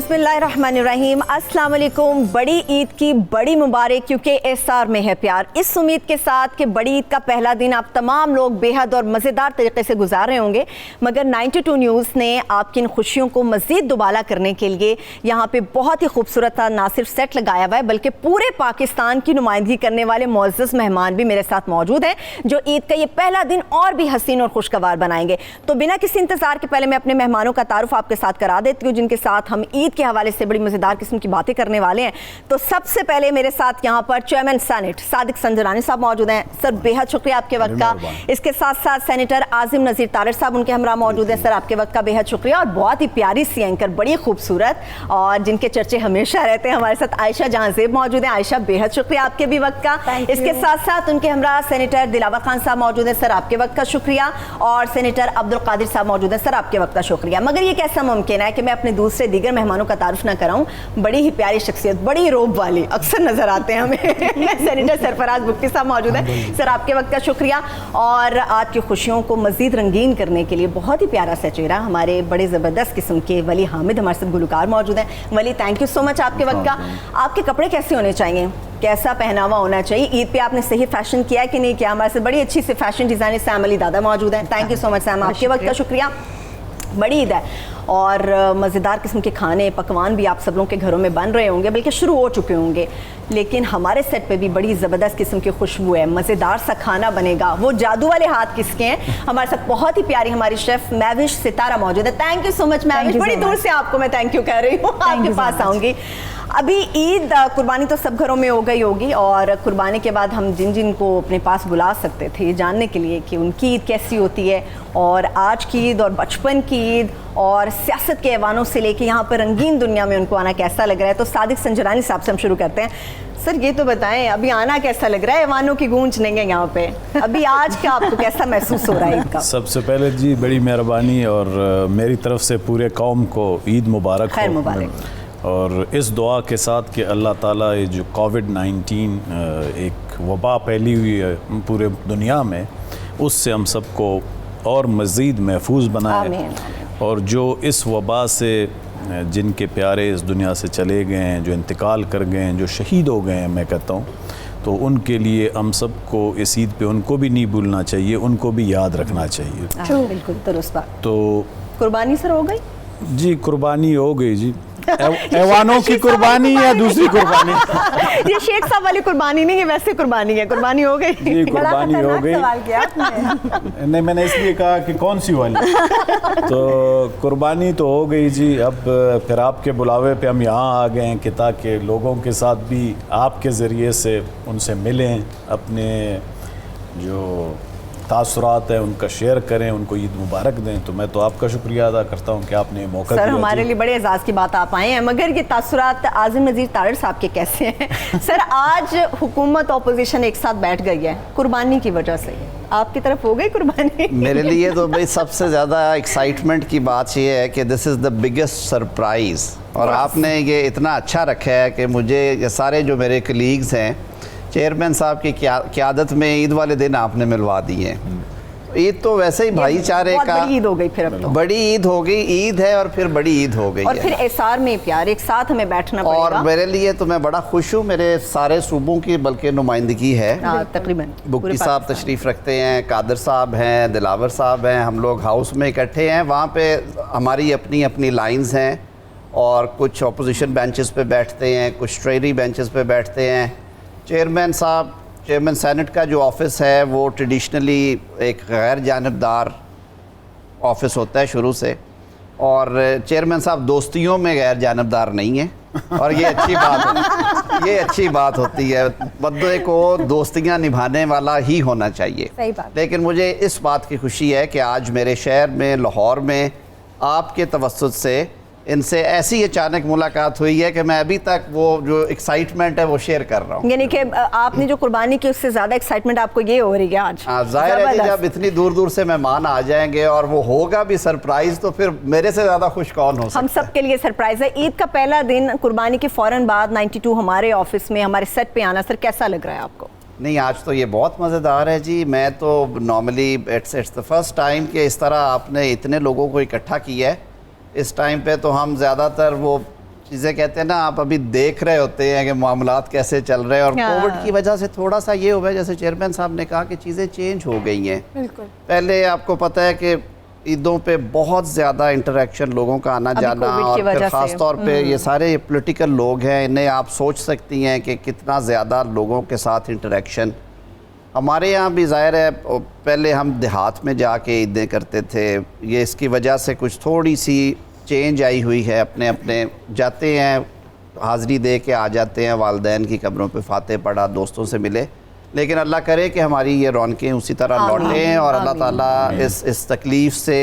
बिस्मिल्लाहिर्रहमानिर्रहीम। अस्सलाम वालेकुम। बड़ी ईद की बड़ी मुबारक, क्योंकि एसार में है प्यार। इस उम्मीद के साथ कि बड़ी ईद का पहला दिन आप तमाम लोग बेहद और मज़ेदार तरीके से गुजार रहे होंगे, मगर 92 न्यूज़ ने आपकी इन खुशियों को मज़ीद दुबाला करने के लिए यहाँ पे बहुत ही खूबसूरत ना सिर्फ सेट लगाया हुआ है, बल्कि पूरे पाकिस्तान की नुमाइंदगी करने वाले मुअज़्ज़ज़ मेहमान भी मेरे साथ मौजूद हैं, जो ईद का ये पहला दिन और भी हसीन और खुशगवार बनाएंगे। तो बिना किसी इंतज़ार के पहले मैं अपने मेहमानों का तारुफ आपके साथ करा देती हूँ, जिनके साथ हम ईद के हवाले से बड़ी मज़ेदार किस्म की बातें करने वाले हैं। तो सबसे पहले मेरे साथ यहाँ पर चेयरमैन सेनेट सादिक संजरानी साहब मौजूद हैं। सर, बेहद शुक्रिया आपके वक्त का। इसके साथ साथ सेनेटर आज़िम नज़ीर तारड़ साहब उनके हमरा मौजूद हैं। सर, आपके वक्त का बेहद शुक्रिया। और बहुत ही प्यारी सी एंकर, बड़ी खूबसूरत, और जिनके चर्चे हमेशा रहते हैं, हमारे साथ आयशा जहांज़ेब मौजूद हैं। आयशा, बेहद शुक्रिया आपके भी वक्त का। इसके साथ साथ उनके हमरा सेनेटर दिलावर खान साहब मौजूद हैं। सर, आपके वक्त का शुक्रिया। और सेनेटर अब्दुल कादिर साहब मौजूद हैं। सर, आपके वक्त का शुक्रिया। मगर ये कैसा मुमकिन है कि मैं अपने दूसरे दीगर मेहमानों का तारुफ ना कराऊं? बड़ी ही प्यारी शख्सियत, बड़ी रोब वाली, अक्सर नजर आते हैं हमें सेनेटर सरफराज बुक्टी साहब मौजूद हैं। सर, आपके वक्त का शुक्रिया। और आज की खुशियों को मजीद रंगीन करने के लिए बहुत ही प्यारा सा चेहरा, हमारे बड़े ज़बरदस्त किस्म के वली हामिद हमारे साथ गुलकार मौजूद हैं। वली, थैंक यू सो मच आपके वक्त का। आपके कपड़े कैसे होने चाहिए, कैसा पहनावा होना चाहिए? ईद पे आपने सही फैशन किया है कि नहीं किया? हमारे से बड़ी अच्छी सी फैशन डिज़ाइनर सैम अली दादा मौजूद हैं। Thank you so much Sam, आपके वक्त का शुक्रिया। बड़ी ईद है और मज़ेदार किस्म के खाने पकवान भी आप सब लोगों के घरों में बन रहे होंगे, बल्कि शुरू हो चुके होंगे। लेकिन हमारे सेट पे भी बड़ी ज़बरदस्त किस्म की खुशबू है, मज़ेदार सा खाना बनेगा। वो जादू वाले हाथ किसके हैं? हमारे साथ बहुत ही प्यारी हमारी शेफ़ महविश सितारा मौजूद है। Thank you so much Mahwish, बड़ी दूर से आपको मैं थैंक यू कह रही हूँ, आपके पास आऊँगी। अभी ईद कुर्बानी तो सब घरों में हो गई होगी, और कुर्बानी के बाद हम जिन जिन को अपने पास बुला सकते थे जानने के लिए कि उनकी ईद कैसी होती है, और आज की ईद और बचपन की ईद और सियासत के ऐवानों से लेके यहाँ पर रंगीन दुनिया में उनको आना कैसा लग रहा है, तो सादिक संजरानी साहब से हम शुरू करते हैं। सर, ये तो बताएं, अभी आना कैसा लग रहा है? ऐवानों की गूंज नहीं है यहाँ पे अभी, आज का आपको कैसा महसूस हो रहा है ईद का? सबसे पहले जी बड़ी मेहरबानी, और मेरी तरफ से पूरे कौम को ईद मुबारक, खैर मुबारक। और इस दुआ के साथ कि अल्लाह ताला ये जो कोविड-19 एक वबा फैली हुई है पूरे दुनिया में, उससे हम सबको और मज़ीद महफूज बनाए, और जो इस वबा से जिनके प्यारे इस दुनिया से चले गए हैं, जो इंतकाल कर गए हैं, जो शहीद हो गए हैं, मैं कहता हूँ, तो उनके लिए हम सबको इस ईद पे उनको भी नहीं भूलना चाहिए, उनको भी याद रखना चाहिए। बिल्कुल दुरुस्त बात। तो कुर्बानी सर हो गई? जी, कुर्बानी हो गई जी। ऐवानों की कुर्बानी या दूसरी कुर्बानी? ये शेख साहब वाली कुर्बानी नहीं है, वैसे कुर्बानी है। कुर्बानी हो गई जी, कुर्बानी हो गई। नहीं, मैंने इसलिए कहा कि कौन सी वाली तो कुर्बानी तो हो गई जी। अब फिर आपके बुलावे पे हम यहाँ आ गए हैं कि ताकि लोगों के साथ भी आपके ज़रिए से उनसे मिलें, अपने जो तासुरात है उनका शेयर करें, उनको ईद मुबारक दें। तो मैं तो आपका शुक्रिया अदा करता हूँ कि आपने मौका दिया। सर, हमारे लिए बड़े एजाज़ की बात आप आए हैं, मगर ये तासुरात आज़िम नज़ीर तारड़ साहब के कैसे हैं? सर, आज हुकूमत ऑपोजिशन एक साथ बैठ गई है कुर्बानी की वजह से, आपकी तरफ हो गई कुर्बानी? मेरे लिए तो भाई सबसे ज़्यादा एक्साइटमेंट की बात ये है कि this is the biggest surprise, और आपने ये इतना अच्छा रखा है कि मुझे ये सारे जो मेरे कलीग्स हैं, चेयरमैन साहब की क़यादत में ईद वाले दिन आपने मिलवा दिए। ईद तो वैसे ही भाईचारे का, बड़ी ईद हो गई, फिर अब तो बड़ी ईद हो गई, ईद है और फिर बड़ी ईद हो गई, और फिर एसार में प्यार, एक साथ हमें बैठना पड़ेगा। और मेरे लिए तो मैं बड़ा खुश हूँ, मेरे सारे सूबों की बल्कि नुमाइंदगी है। तकरीबन बुक्टी साहब तशरीफ़ रखते हैं, कादिर साहब हैं, दिलावर साहब हैं, हम लोग हाउस में इकट्ठे हैं। वहाँ पे हमारी अपनी अपनी लाइंस हैं, और कुछ अपोजिशन बेंचेस पे बैठते हैं, कुछ ट्रेरी बेंचेस पे बैठते हैं। चेयरमैन साहब, चेयरमैन सेनेट का जो ऑफ़िस है वो ट्रेडिशनली एक गैर जानिबदार ऑफ़िस होता है शुरू से, और चेयरमैन साहब दोस्तियों में गैर जानिबदार नहीं है, और ये अच्छी बात है, ये अच्छी बात होती है। बंदे को दोस्तियाँ निभाने वाला ही होना चाहिए। सही बात। लेकिन मुझे इस बात की खुशी है कि आज मेरे शहर में लाहौर में आपके तवस्सुत से इनसे ऐसी अचानक मुलाकात हुई है कि मैं अभी तक वो जो एक्साइटमेंट है वो शेयर कर रहा हूँ। यानी कि आपने जो कुर्बानी की उससे ज़्यादा एक्साइटमेंट आपको ये हो रही है आज? जाहिर है जब इतनी दूर दूर से मेहमान आ जाएंगे और वो होगा भी सरप्राइज, तो फिर मेरे से ज़्यादा खुश कौन हो सकता है? हम सब के लिए सरप्राइज है। ईद का पहला दिन, कुर्बानी के फ़ौरन बाद 92 हमारे ऑफिस में, हमारे सेट पे आना, सर कैसा लग रहा है आपको? नहीं, आज तो ये बहुत मज़ेदार है जी। मैं तो normally it's the first time कि इस तरह आपने इतने लोगों को इकट्ठा किया है। इस टाइम पे तो हम ज़्यादातर वो चीज़ें कहते हैं ना, आप अभी देख रहे होते हैं कि मामलात कैसे चल रहे हैं, और हाँ। कोविड की वजह से थोड़ा सा ये हुआ है, जैसे चेयरमैन साहब ने कहा कि चीज़ें चेंज हो गई हैं। बिल्कुल। पहले आपको पता है कि ईदों पे बहुत ज़्यादा इंटरेक्शन, लोगों का आना अभी जाना, कोविड की और फिर वजह ख़ास से। तौर पे ये सारे पॉलिटिकल लोग हैं, इन्हें आप सोच सकती हैं कि कितना ज़्यादा लोगों के साथ इंटरेक्शन। हमारे यहाँ भी ज़ाहिर है, पहले हम देहात में जाके ईदें करते थे, ये इसकी वजह से कुछ थोड़ी सी चेंज आई हुई है। अपने अपने जाते हैं, हाज़री दे के आ जाते हैं, वालदैन की कब्रों पे फाते पढ़ा, दोस्तों से मिले, लेकिन अल्लाह करे कि हमारी ये रौनकें उसी तरह लौटें, और अल्लाह ताला इस तकलीफ़ से,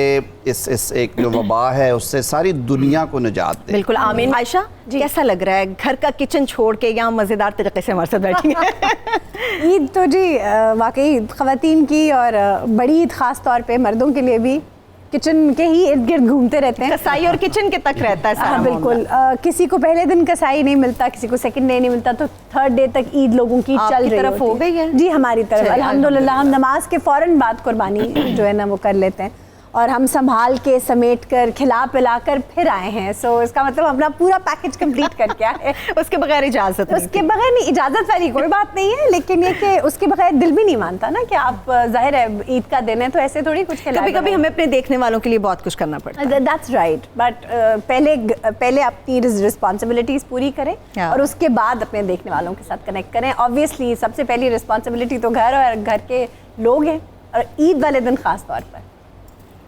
इस एक जो वबा है उससे सारी दुनिया को निजात दे। बिल्कुल आमीन। आयशा, कैसा लग रहा है घर का किचन छोड़ के यहाँ मज़ेदार तरीके से हमारे साथ बैठी हैं? ईद तो जी वाकई ख़वातीन की और बड़ी ईद ख़ास तौर पे मर्दों के लिए भी किचन के ही इर्द गिर्द घूमते रहते हैं। कसाई और किचन के तक रहता है सारा हाँ बिल्कुल। किसी को पहले दिन कसाई नहीं मिलता, किसी को सेकंड डे नहीं मिलता, तो थर्ड डे तक ईद लोगों की आपकी चल रही तरफ हो गई है? जी हमारी तरफ चलिए, अल्हम्दुलिल्लाह। हम नमाज के फ़ौरन बाद कुर्बानी जो है ना वो कर लेते हैं, और हम संभाल के समेट कर खिला पिला कर फिर आए हैं। सो इसका मतलब अपना पूरा पैकेज कंप्लीट करके आए। उसके बगैर इजाज़त नहीं उसके बगैर नहीं, इजाज़त वाली कोई बात नहीं है, लेकिन ये कि उसके बगैर दिल भी नहीं मानता ना कि आप जाहिर है ईद का दिन है तो ऐसे थोड़ी कुछ खिलाए। कभी कभी हमें अपने देखने वालों के लिए बहुत कुछ करना पड़ता है। दैट्स राइट, बट पहले अपनी रिस्पॉन्सिबिलिटीज पूरी करें Yeah. और उसके बाद अपने देखने वालों के साथ कनेक्ट करें। ऑब्वियसली सबसे पहली रिस्पॉन्सिबिलिटी तो घर और घर के लोग हैं, और ईद वाले दिन खास तौर पर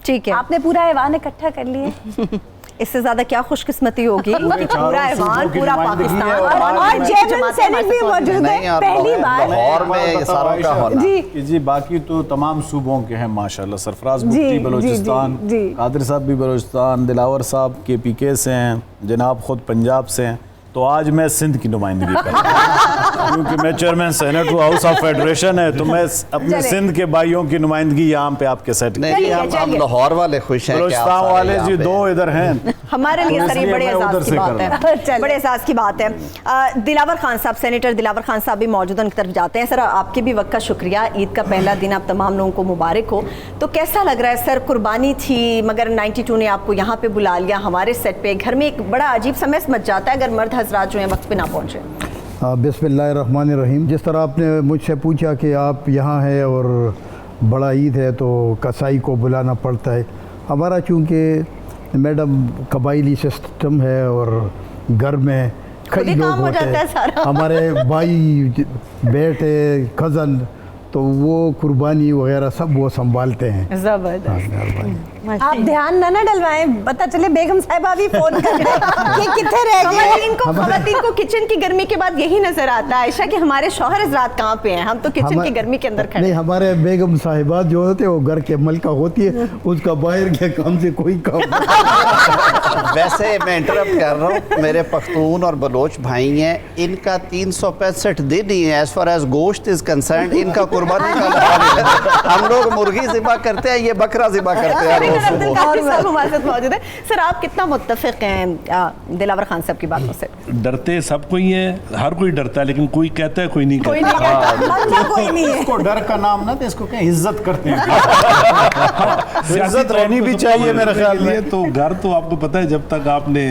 ठीक है, आपने पूरा ऐवान इकट्ठा कर लिया। इससे ज्यादा क्या खुशकिस्मती होगी कि पूरा ऐवान, पूरा पाकिस्तान और चेयरमैन सेनेट भी मौजूद नहीं, है और पहली बार। लाहौर में ये सारों का होना। जी कि जी बाकी तो तमाम सूबों के हैं माशाल्लाह। सरफराज जी, मुफ्ती जी, बलूचिस्तान, जी, जी। कादिर साहब भी बलूचिस्तान, दिलावर साहब KPK से हैं, जनाब खुद पंजाब से हैं, तो आज मैं सिंध की नुमाइंदगी कर रहा हूं। क्योंकि मैं चेयरमैन सेनेट हूँ, हाउस ऑफ फेडरेशन है, तो मैं अपने चले। सिंध के भाइयों की नुमाइंदगी यहाँ पे आपके सेट नहीं जी, हम चलिए। लाहौर वाले खुश हैं कि आप बलूचिस्तान सारे वाले यहाँ जी पे दो हैं। इधर हैं। हमारे लिए तो सर ये इसलिए बड़े मैं उधर एहसास की से बात कर है, चलो। बड़े एहसास की बात है। दिलावर खान साहब, सेनेटर दिलावर खान साहब भी मौजूद, उनकी तरफ जाते हैं। सर आपके भी वक्त का शुक्रिया, ईद का पहला दिन आप तमाम लोगों को मुबारक हो। तो कैसा लग रहा है सर? कुर्बानी थी मगर 92 ने आपको यहाँ पे बुला लिया हमारे सेट पे। घर में एक बड़ा अजीब सा मैस मच जाता है अगर मर्द हजरात जो है वक्त पे ना पहुँचे। बिस्मिल्लाहिर्रहमानिर्रहीम। जिस तरह आपने मुझसे पूछा कि आप यहाँ हैं और बड़ा ईद है तो कसाई को बुलाना पड़ता है, हमारा चूँकि मैडम कबाइली सिस्टम है और घर में खुद कई ही लोग काम हो होते जाता है हैं, सारा। हमारे भाई बेटे कज़न, तो वो कुर्बानी वगैरह सब वो संभालते हैं। जबरदस्त। आप ध्यान ना डलवाएं, पता चले बेगम साहिबा भी फोन कर रहे हैं कि कितने रह गए। खवातीन को किचन की गर्मी के बाद यही नजर आता है आयशा कि हमारे शौहर हजरात कहाँ पे हैं, हम तो किचन की गर्मी के अंदर खड़े नहीं, हैं। हमारे बेगम साहिबात जो होते हैं वो घर के मलका होती है, उसका बाहर के काम से कोई काम नहीं। वैसे मैं इंटरप्ट कर रहा हूँ, मेरे पख्तून और बलोच भाई हैं, इनका 365 दिन ही है एज फार एज गोश्त इज कंसर्न, इनका कुर्बानी का माहौल है। हम लोग मुर्गी ज़िबा करते हैं, ये बकरा ज़िबा करते हैं रोज़ अब्दुल सुबह। कादिर साहब हमारे साथ मौजूद है। सर आप कितना मुत्तफिक हैं दिलावर खान साहब की बातों से? डरते सब कोई है, हर कोई डरता है, लेकिन कोई कहता है कोई नहीं कोई कहता। नहीं कहता। मतलब कोई नहीं है। इसको डर का नाम ना दे, इसको क्या इज्जत करते हैं। सियासी इज्जत तौर रहनी पे भी सब चाहिए लोग मेरे रखने ख्याल के लिए, में। तो घर तो आपको पता है जब तक आपने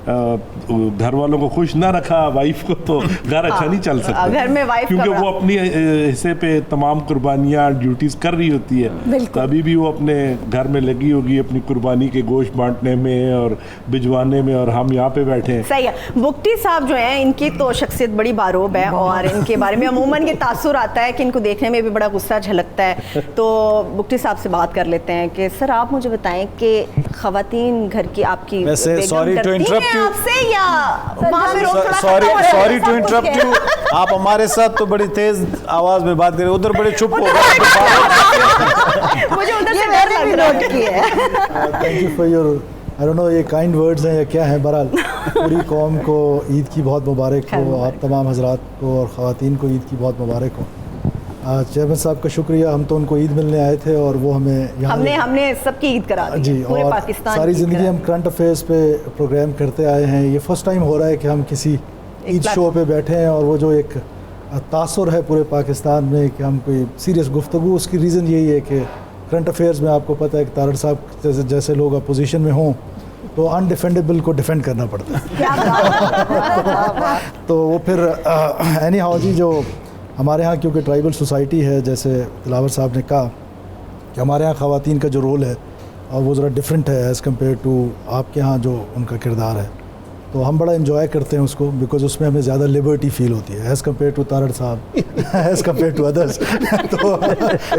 घर वालों को खुश ना रखा, वाइफ को, तो घर अच्छा नहीं चल सकता। घर में वाइफ का क्योंकि बड़ा- वो अपनी हिस्से पे तमाम कुर्बानियाँ ड्यूटीज कर रही होती है, बिल्कुल। तभी भी वो अपने घर में लगी होगी अपनी कुर्बानी के गोश्त बांटने में और भिजवाने में, और हम यहाँ पे बैठे हैं। सही है। बुक्टी साहब जो हैं इनकी तो शख्सियत बड़ी बारोब है और इनके बारे में अमूमन ये तासुर आता है कि इनको देखने में भी बड़ा गुस्सा झलकता है। तो बुक्टी साहब से बात कर लेते हैं कि सर आप मुझे बताएं कि खवातीन घर की आपकी वैसे बेगम sorry to डरती interrupt हैं you. आपसे या वहाँ पे रोक थोड़ा सॉरी खत्म हो जाए? Sorry to interrupt you. आप हमारे साथ तो बड़ी तेज आवाज में बात करें, उधर बड़े चुप हो गए। मुझे उधर से डर लग रहा है। Thank you for your, I don't know ये काइंड वर्ड्स हैं या क्या है। बहरहाल पूरी कौम को ईद की बहुत मुबारक हो, आप तमाम हजरात को और ख़वातीन को ईद की बहुत मुबारक हो। चेयरमैन साहब का शुक्रिया, हम तो उनको ईद मिलने आए थे और वो हमें यहाँ हमने सबकी ईद करा दी जी, पूरे और पाकिस्तान सारी की ईद ज़िंदगी करा हम करंट अफेयर्स पे प्रोग्राम करते आए हैं। ये फर्स्ट टाइम हो रहा है कि हम किसी ईद शो पे बैठे हैं, और वो जो एक तासुर है पूरे पाकिस्तान में कि हम कोई सीरियस गुफ्तगू, उसकी रीज़न यही है कि करंट अफेयर्स में आपको पता है कि तारड़ साहब जैसे लोग अपोजिशन में हों तो अनडिफेंडेबल को डिफेंड करना पड़ता है। तो वो फिर एनी हाउ जी, जो हमारे यहाँ क्योंकि ट्राइबल सोसाइटी है, जैसे दिलावर साहब ने कहा कि हमारे यहाँ ख़वातीन का जो रोल है और वो ज़रा डिफरेंट है एज़ कम्पेयर टू आपके यहाँ जो उनका किरदार है, तो हम बड़ा इन्जॉय करते हैं उसको, बिकॉज उसमें हमें ज़्यादा लिबर्टी फील होती है एज़ कम्पेयर टू तारड़ साहब, एज़ कम्पेयर टू अदर्स। तो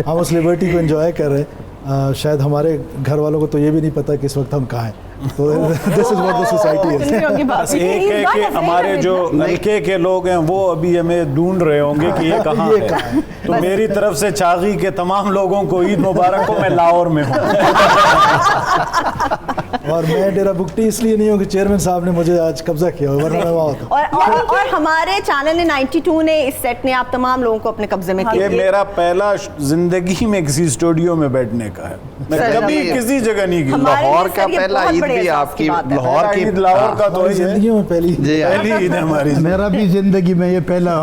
हम उस लिबर्टी को इन्जॉय कर रहे हैं। शायद हमारे घर वालों को तो ये भी नहीं पता कि इस वक्त हम कहाँ हैं। तो this is what the society है। बस एक है कि हमारे जो नलके के लोग हैं वो अभी हमें ढूंढ रहे होंगे कि ये कहाँ है। तो मेरी तरफ से चागी के तमाम लोगों को ईद मुबारक हो। मैं लाहौर में हूँ और मैं डेरा बुगटी इसलिए नहीं हूँ कि चेयरमैन साहब ने मुझे आज कब्जा किया, वरना मैं वहाँ होता। और हमारे चैनल ने 92 ने, इस सेट ने आप तमाम लोगों को अपने कब्जे में किया। ये मेरा पहला जिंदगी में किसी स्टूडियो में बैठने का है। मैं कभी किसी जगह नहीं गया। लाहौर का पहला ईद भी आपकी, लाहौर का तो जिंदगी में पहली ईद है हमारी। मेरा भी जिंदगी में ये पहला।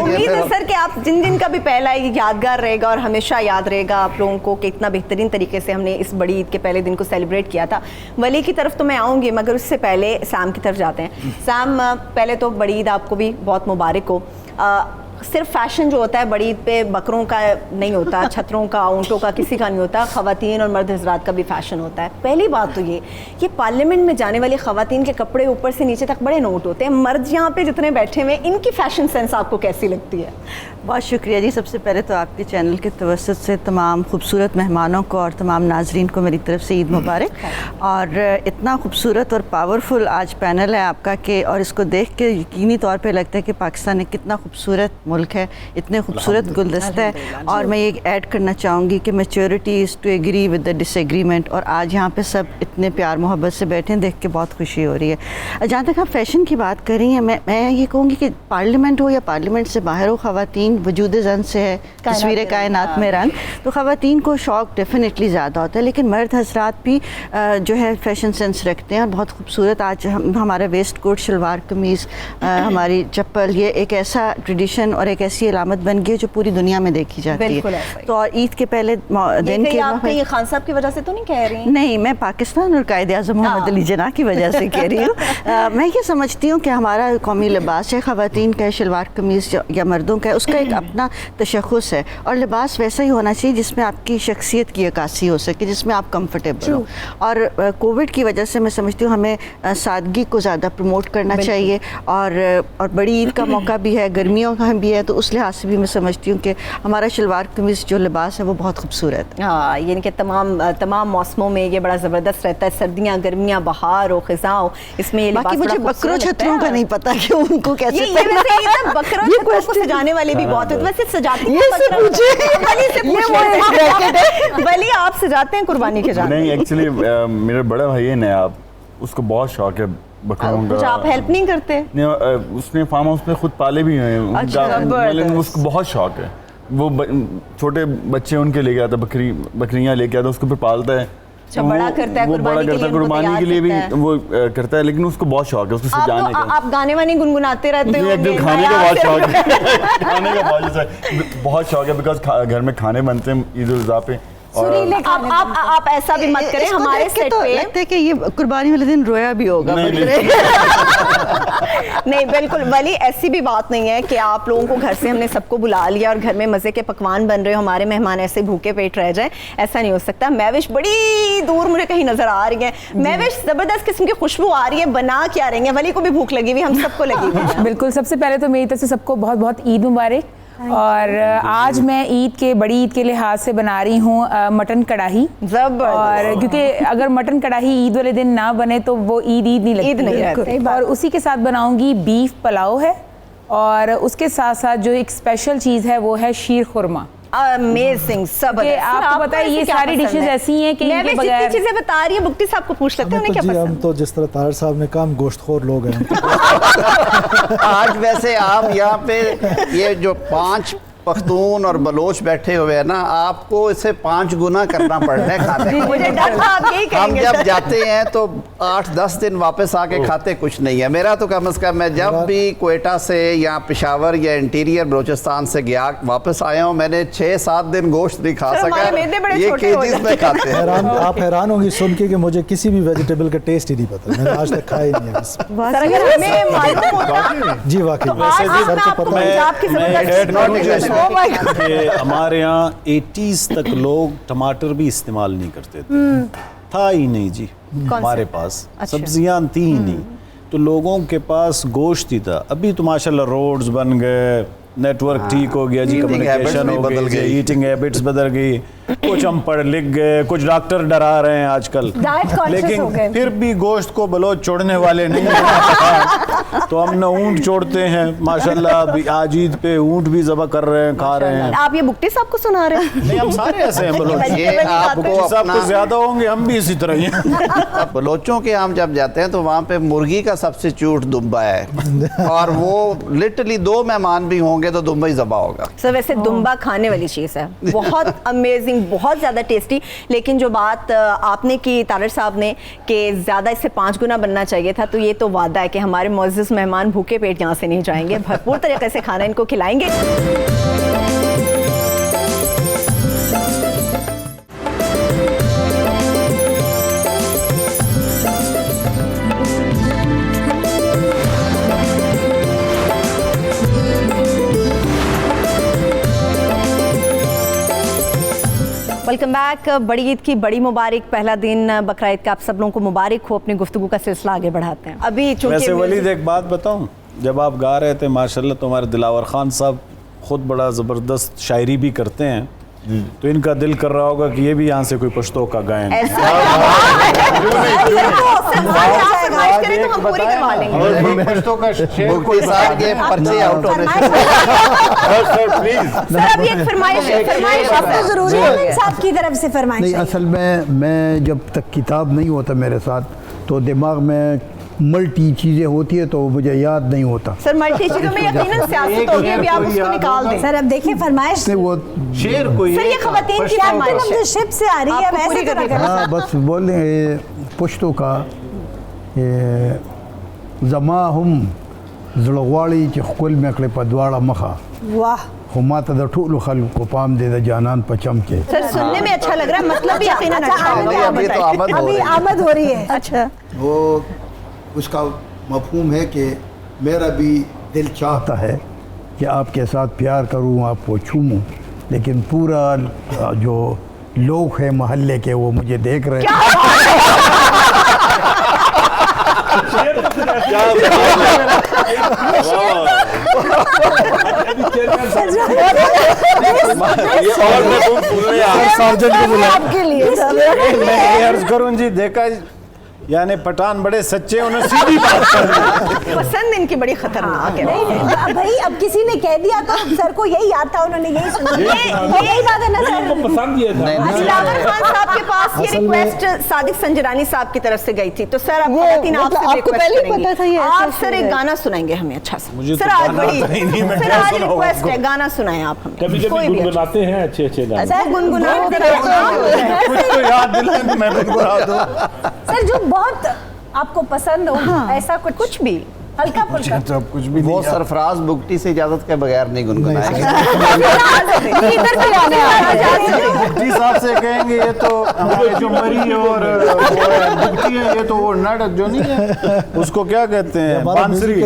उम्मीद है सर कि आप जिन जिन का भी पहला यादगार रहेगा और हमेशा याद रहेगा आप लोगों को कि इतना बेहतरीन तरीके से हमने इस बड़ी ईद के पहले दिन को सेलिब्रेट किया था। वली की तरफ तो मैं आऊँगी, मगर उससे पहले सैम की तरफ जाते हैं। सैम, पहले तो बड़ी ईद आपको भी बहुत मुबारक हो। सिर्फ फैशन जो होता है बड़ी ईद पे बकरों का नहीं होता, छतरों का, ऊँटों का, किसी का नहीं होता। ख़वातीन और मर्द हज़रात का भी फैशन होता है। पहली बात तो ये पार्लियामेंट में जाने वाली ख़वातीन के कपड़े ऊपर से नीचे तक बड़े नोट होते हैं। मर्द यहाँ पे जितने बैठे हुए, इनकी फ़ैशन सेंस आपको कैसी लगती है? बहुत शुक्रिया जी। सबसे पहले तो आपके चैनल के तवस्सुत से तमाम खूबसूरत मेहमानों को और तमाम नाजरीन को मेरी तरफ से ईद मुबारक। और इतना खूबसूरत और पावरफुल आज पैनल है आपका कि, और इसको देख के यकीनी तौर पे लगता है कि पाकिस्तान एक कितना खूबसूरत मुल्क है, इतने खूबसूरत गुलदस्ता है। और मैं ये ऐड करना चाहूँगी कि maturity is to agree with the disagreement. और आज यहाँ पे सब इतने प्यार मोहब्बत से बैठे हैं, देख के बहुत खुशी हो रही है। जहाँ तक आप फैशन की बात कर रही हैं, मैं ये कहूँगी कि पार्लियामेंट हो या पार्लियामेंट से बाहर हो, ख़वातीन वजूद ज़न से है, तस्वीर कायनात में रंग, तो ख़वातीन को शौक़ डेफिनेटली ज़्यादा होता है। लेकिन मर्द हज़रात भी जो है फैशन सेंस रखते हैं और बहुत खूबसूरत। आज हमारा वेस्ट कोट, शलवार कमीज़, हमारी चप्पल, ये एक ऐसा ट्रेडिशन और एक ऐसी अलामत बन गई है जो पूरी दुनिया में देखी जाती है। तो और ईद के पहले दिन के आप ये खान साहब की वजह से तो नहीं कह रही? नहीं, मैं पाकिस्तान और कायदे आज़म मोहम्मद अली जिन्ना की वजह से कह रही हूँ। मैं ये समझती हूँ कि हमारा कौमी लिबास, चाहे ख़वातीन का शलवार कमीज़ या मर्दों का, उसका एक अपना तशख़्ख़ुस है। और लिबास वैसा ही होना चाहिए जिसमें आपकी शख्सियत की अक्कासी हो सके, जिसमें आप कंफर्टेबल हो। और कोविड की वजह से मैं समझती हूँ हमें सादगी को ज़्यादा प्रमोट करना चाहिए। और बड़ी ईद का मौका भी है, गर्मियों का भी है, तो उस लिहाज से भी मैं समझती हूँ कि हमारा शलवार कमीज़ जो लिबास है वो बहुत खूबसूरत है। हाँ, यानी कि तमाम मौसमों में ये बड़ा ज़बरदस्त रहता है। सर्दियाँ, गर्मियाँ, बहार हो, ख़िज़ां हो, इसमें ये बाकी मुझे बकरों छतरों का नहीं पता कि उनको कैसे बकरों छतरों को सजाने वाले भी बहुत होते हैं। वैसे सजाते हैं, वली आप सजाते हैं कुर्बानी के जाने? नहीं, एक्चुअली मेरा बड़ा भाई है नयाब, उसको बहुत शौक है बकरों का। आप हेल्प नहीं करते? नहीं, उसने फार्म हाउस में खुद पाले भी हैं। उसको बहुत शौक है। वो छोटे बच्चे उनके लेके आता, बकरियां लेके आता, उसको फिर पालता है। बड़ा करता है, कुर्बानी के लिए भी वो करता है, लेकिन उसको बहुत शौक है उसको सजाने का। आप गाने वाने गुनगुनाते रहते हो? खाने का बहुत शौक है। खाने का बहुत शौक है, बिकॉज घर में खाने बनते हैं ईद उल अज़हा पे। आप ऐसा भी मत करें, हमारे सेट पे लगता है कि ये कुर्बानी वाले दिन रोया भी होगा। नहीं, बिल्कुल वली, ऐसी भी बात नहीं है कि आप लोगों को घर से हमने सबको बुला लिया और घर में मज़े के पकवान बन रहे हो, हमारे मेहमान ऐसे भूखे पेट रह जाए, ऐसा नहीं हो सकता। महविश बड़ी दूर मुझे कहीं नजर आ रही है। महविश, ज़बरदस्त किस्म की खुशबू आ रही है, बना क्या रही है? वली को भी भूख लगी हुई, हम सबको लगी हुई। बिल्कुल, सबसे पहले तो मेरी तरफ से सबको बहुत बहुत ईद मुबारक। और आज मैं बड़ी ईद के लिहाज से बना रही हूँ मटन कढ़ाई। और क्योंकि अगर मटन कढ़ाई ईद वाले दिन ना बने तो वो ईद नहीं लगती। और उसी के साथ बनाऊंगी बीफ पुलाव है, और उसके साथ साथ जो एक स्पेशल चीज़ है वो है शीर खुरमा। अमेजिंग। सब आपको पता है ये सारी डिशेस ऐसी हैं कि इनके बगैर चीजें बता रही है। बुक्ति साहब को पूछ लेते हैं उन्हें क्या पसंद? हम तो जिस तरह तार साहब ने कहा, हम गोश्तखोर लोग हैं। आज वैसे आप यहाँ पे ये जो 5 पख्तून और बलोच बैठे हुए हैं ना, आपको इसे 5 गुना करना पड़ रहा है खाने। मुझे डर था आप यही कहेंगे। हम जब जाते हैं तो 8-10 दिन वापस आके खाते कुछ नहीं है। मेरा तो कम से कम मैं जब भी कोयटा से या पेशावर या इंटीरियर बलूचिस्तान से गया वापस आया हूँ, मैंने 6-7 दिन गोश्त नहीं खा सका। ये केजीज में खाते हैं। आप हैरान होंगी सुन के कि मुझे किसी भी वेजिटेबल का टेस्ट ही नहीं पता, मैंने आज तक खाया ही नहीं है। जी वाकई हमारे यहाँ 80s तक लोग टमाटर भी इस्तेमाल नहीं करते थे, था ही नहीं जी हमारे पास। अच्छा। सब्जियां थी ही नहीं, तो लोगों के पास गोश्त ही था। अभी तो माशाल्लाह रोड्स बन गए, नेटवर्क ठीक हो गया जी, कम्युनिकेशन हो गई, ईटिंग हैबिट्स बदल गई, कुछ हम पढ़ लिख गए, कुछ डॉक्टर डरा रहे हैं आजकल, लेकिन फिर भी गोश्त को बलोच छोड़ने वाले नहीं हैं। तो हम न ऊंट छोड़ते हैं माशाल्लाह, अभी आज ईद पे ऊंट भी ज़बह कर रहे हैं, खा रहे हैं। आप ये बुक्टी साहब को सुना रहे हैं? नहीं, हम सारे ऐसे हैं बलोच। ये आपको साहब तो ज्यादा होंगे, हम भी इसी तरह ही हैं। बलोचों के हम जब जाते हैं तो वहाँ पे मुर्गी का सब्स्टिट्यूट दुम्बा है, और वो लिटरली 2 मेहमान भी होंगे तो दुम्बा ही ज़बा होगा। सर वैसे दुम्बा खाने वाली चीज़ है, बहुत अमेजिंग, बहुत ज़्यादा टेस्टी। लेकिन जो बात आपने की तारिर साहब ने कि ज़्यादा इससे 5 गुना बनना चाहिए था, तो ये तो वादा है कि हमारे मुअज़्ज़ज़ मेहमान भूखे पेट यहाँ से नहीं जाएंगे, भरपूर तरीके से खाना इनको खिलाएंगे। Welcome back. बड़ी ईद की बड़ी मुबारक, पहला दिन बकरा ईद का आप सब लोगों को मुबारक हो। अपनी गुफ्तगू का सिलसिला आगे बढ़ाते हैं। अभी वैसे वलीद एक बात बताऊं, जब आप गा रहे थे माशाल्लाह, तो हमारे दिलावर खान साहब खुद बड़ा ज़बरदस्त शायरी भी करते हैं, तो इनका दिल कर रहा होगा कि ये भी यहाँ से कोई पश्तो का गायन। नहीं, असल में मैं जब तक किताब नहीं होता मेरे साथ तो दिमाग में मल्टी चीजें होती है तो मुझे याद नहीं होता। सर मल्टी चीजों में यकीनन सियासत होगी, अभी आप उसको निकाल दें। सर अब देखिए फरमाइश से वो शेर कोई सर ये खवातीन की फरमाइश है, शिप से आ रही है, वैसे तो ना करें। हाँ बस बोले पुश्तो का जमा हम जड़वाड़ी चुल में अकड़े पदवाड़ा मखा वाह हुमा तद ठूल खल को पाम दे जानन पचम के। सर सुनने में अच्छा लग रहा है, मतलब भी यकीनन अच्छा होगा। अभी तो आमद हो रही है। अच्छा वो उसका मफहूम है कि मेरा भी दिल चाहता है कि आपके साथ प्यार करूं, आपको छूमूं, लेकिन पूरा जो लोग हैं मोहल्ले के वो मुझे देख रहे हैं। आपके लिए मैं अर्ज करूं जी, देखा यानी पठान बड़े सच्चे, उन्हें सीधी बात कर पसंद इनकी बड़ी खतरनाक है। नहीं भाई, अब किसी ने कह दिया तो सर को यही याद था, उन्होंने यही सुना। यही बात है ना सर, पसंद ये था। दिलावर खान साहब के पास ये रिक्वेस्ट सादिक संजरानी साहब की तरफ से गई थी, तो सर आपको पहले पता था ये? आप सर एक गाना सुनाएंगे हमें अच्छा सा। मुझे सर आज बड़ी सर आज रिक्वेस्ट है, गाना सुनाएं आप हमें। कभी गुनगुनाते हैं अच्छे गाने। सर गुनगुनाओ कुछ तो याद दिलाएं, मैं गुनगुना दूं। सर जो बहुत आपको पसंद हो, ऐसा कुछ भी हल्का फुल्का। तो कुछ भी वो सरफराज बुगटी से इजाजत के बगैर नहीं गुनगुनाएगा। बुगटी साहब से कहेंगे ये तो हमारे जो मरी और बुगटी है, ये तो वो नड़ जो नहीं है, उसको क्या कहते हैं, बांसुरी,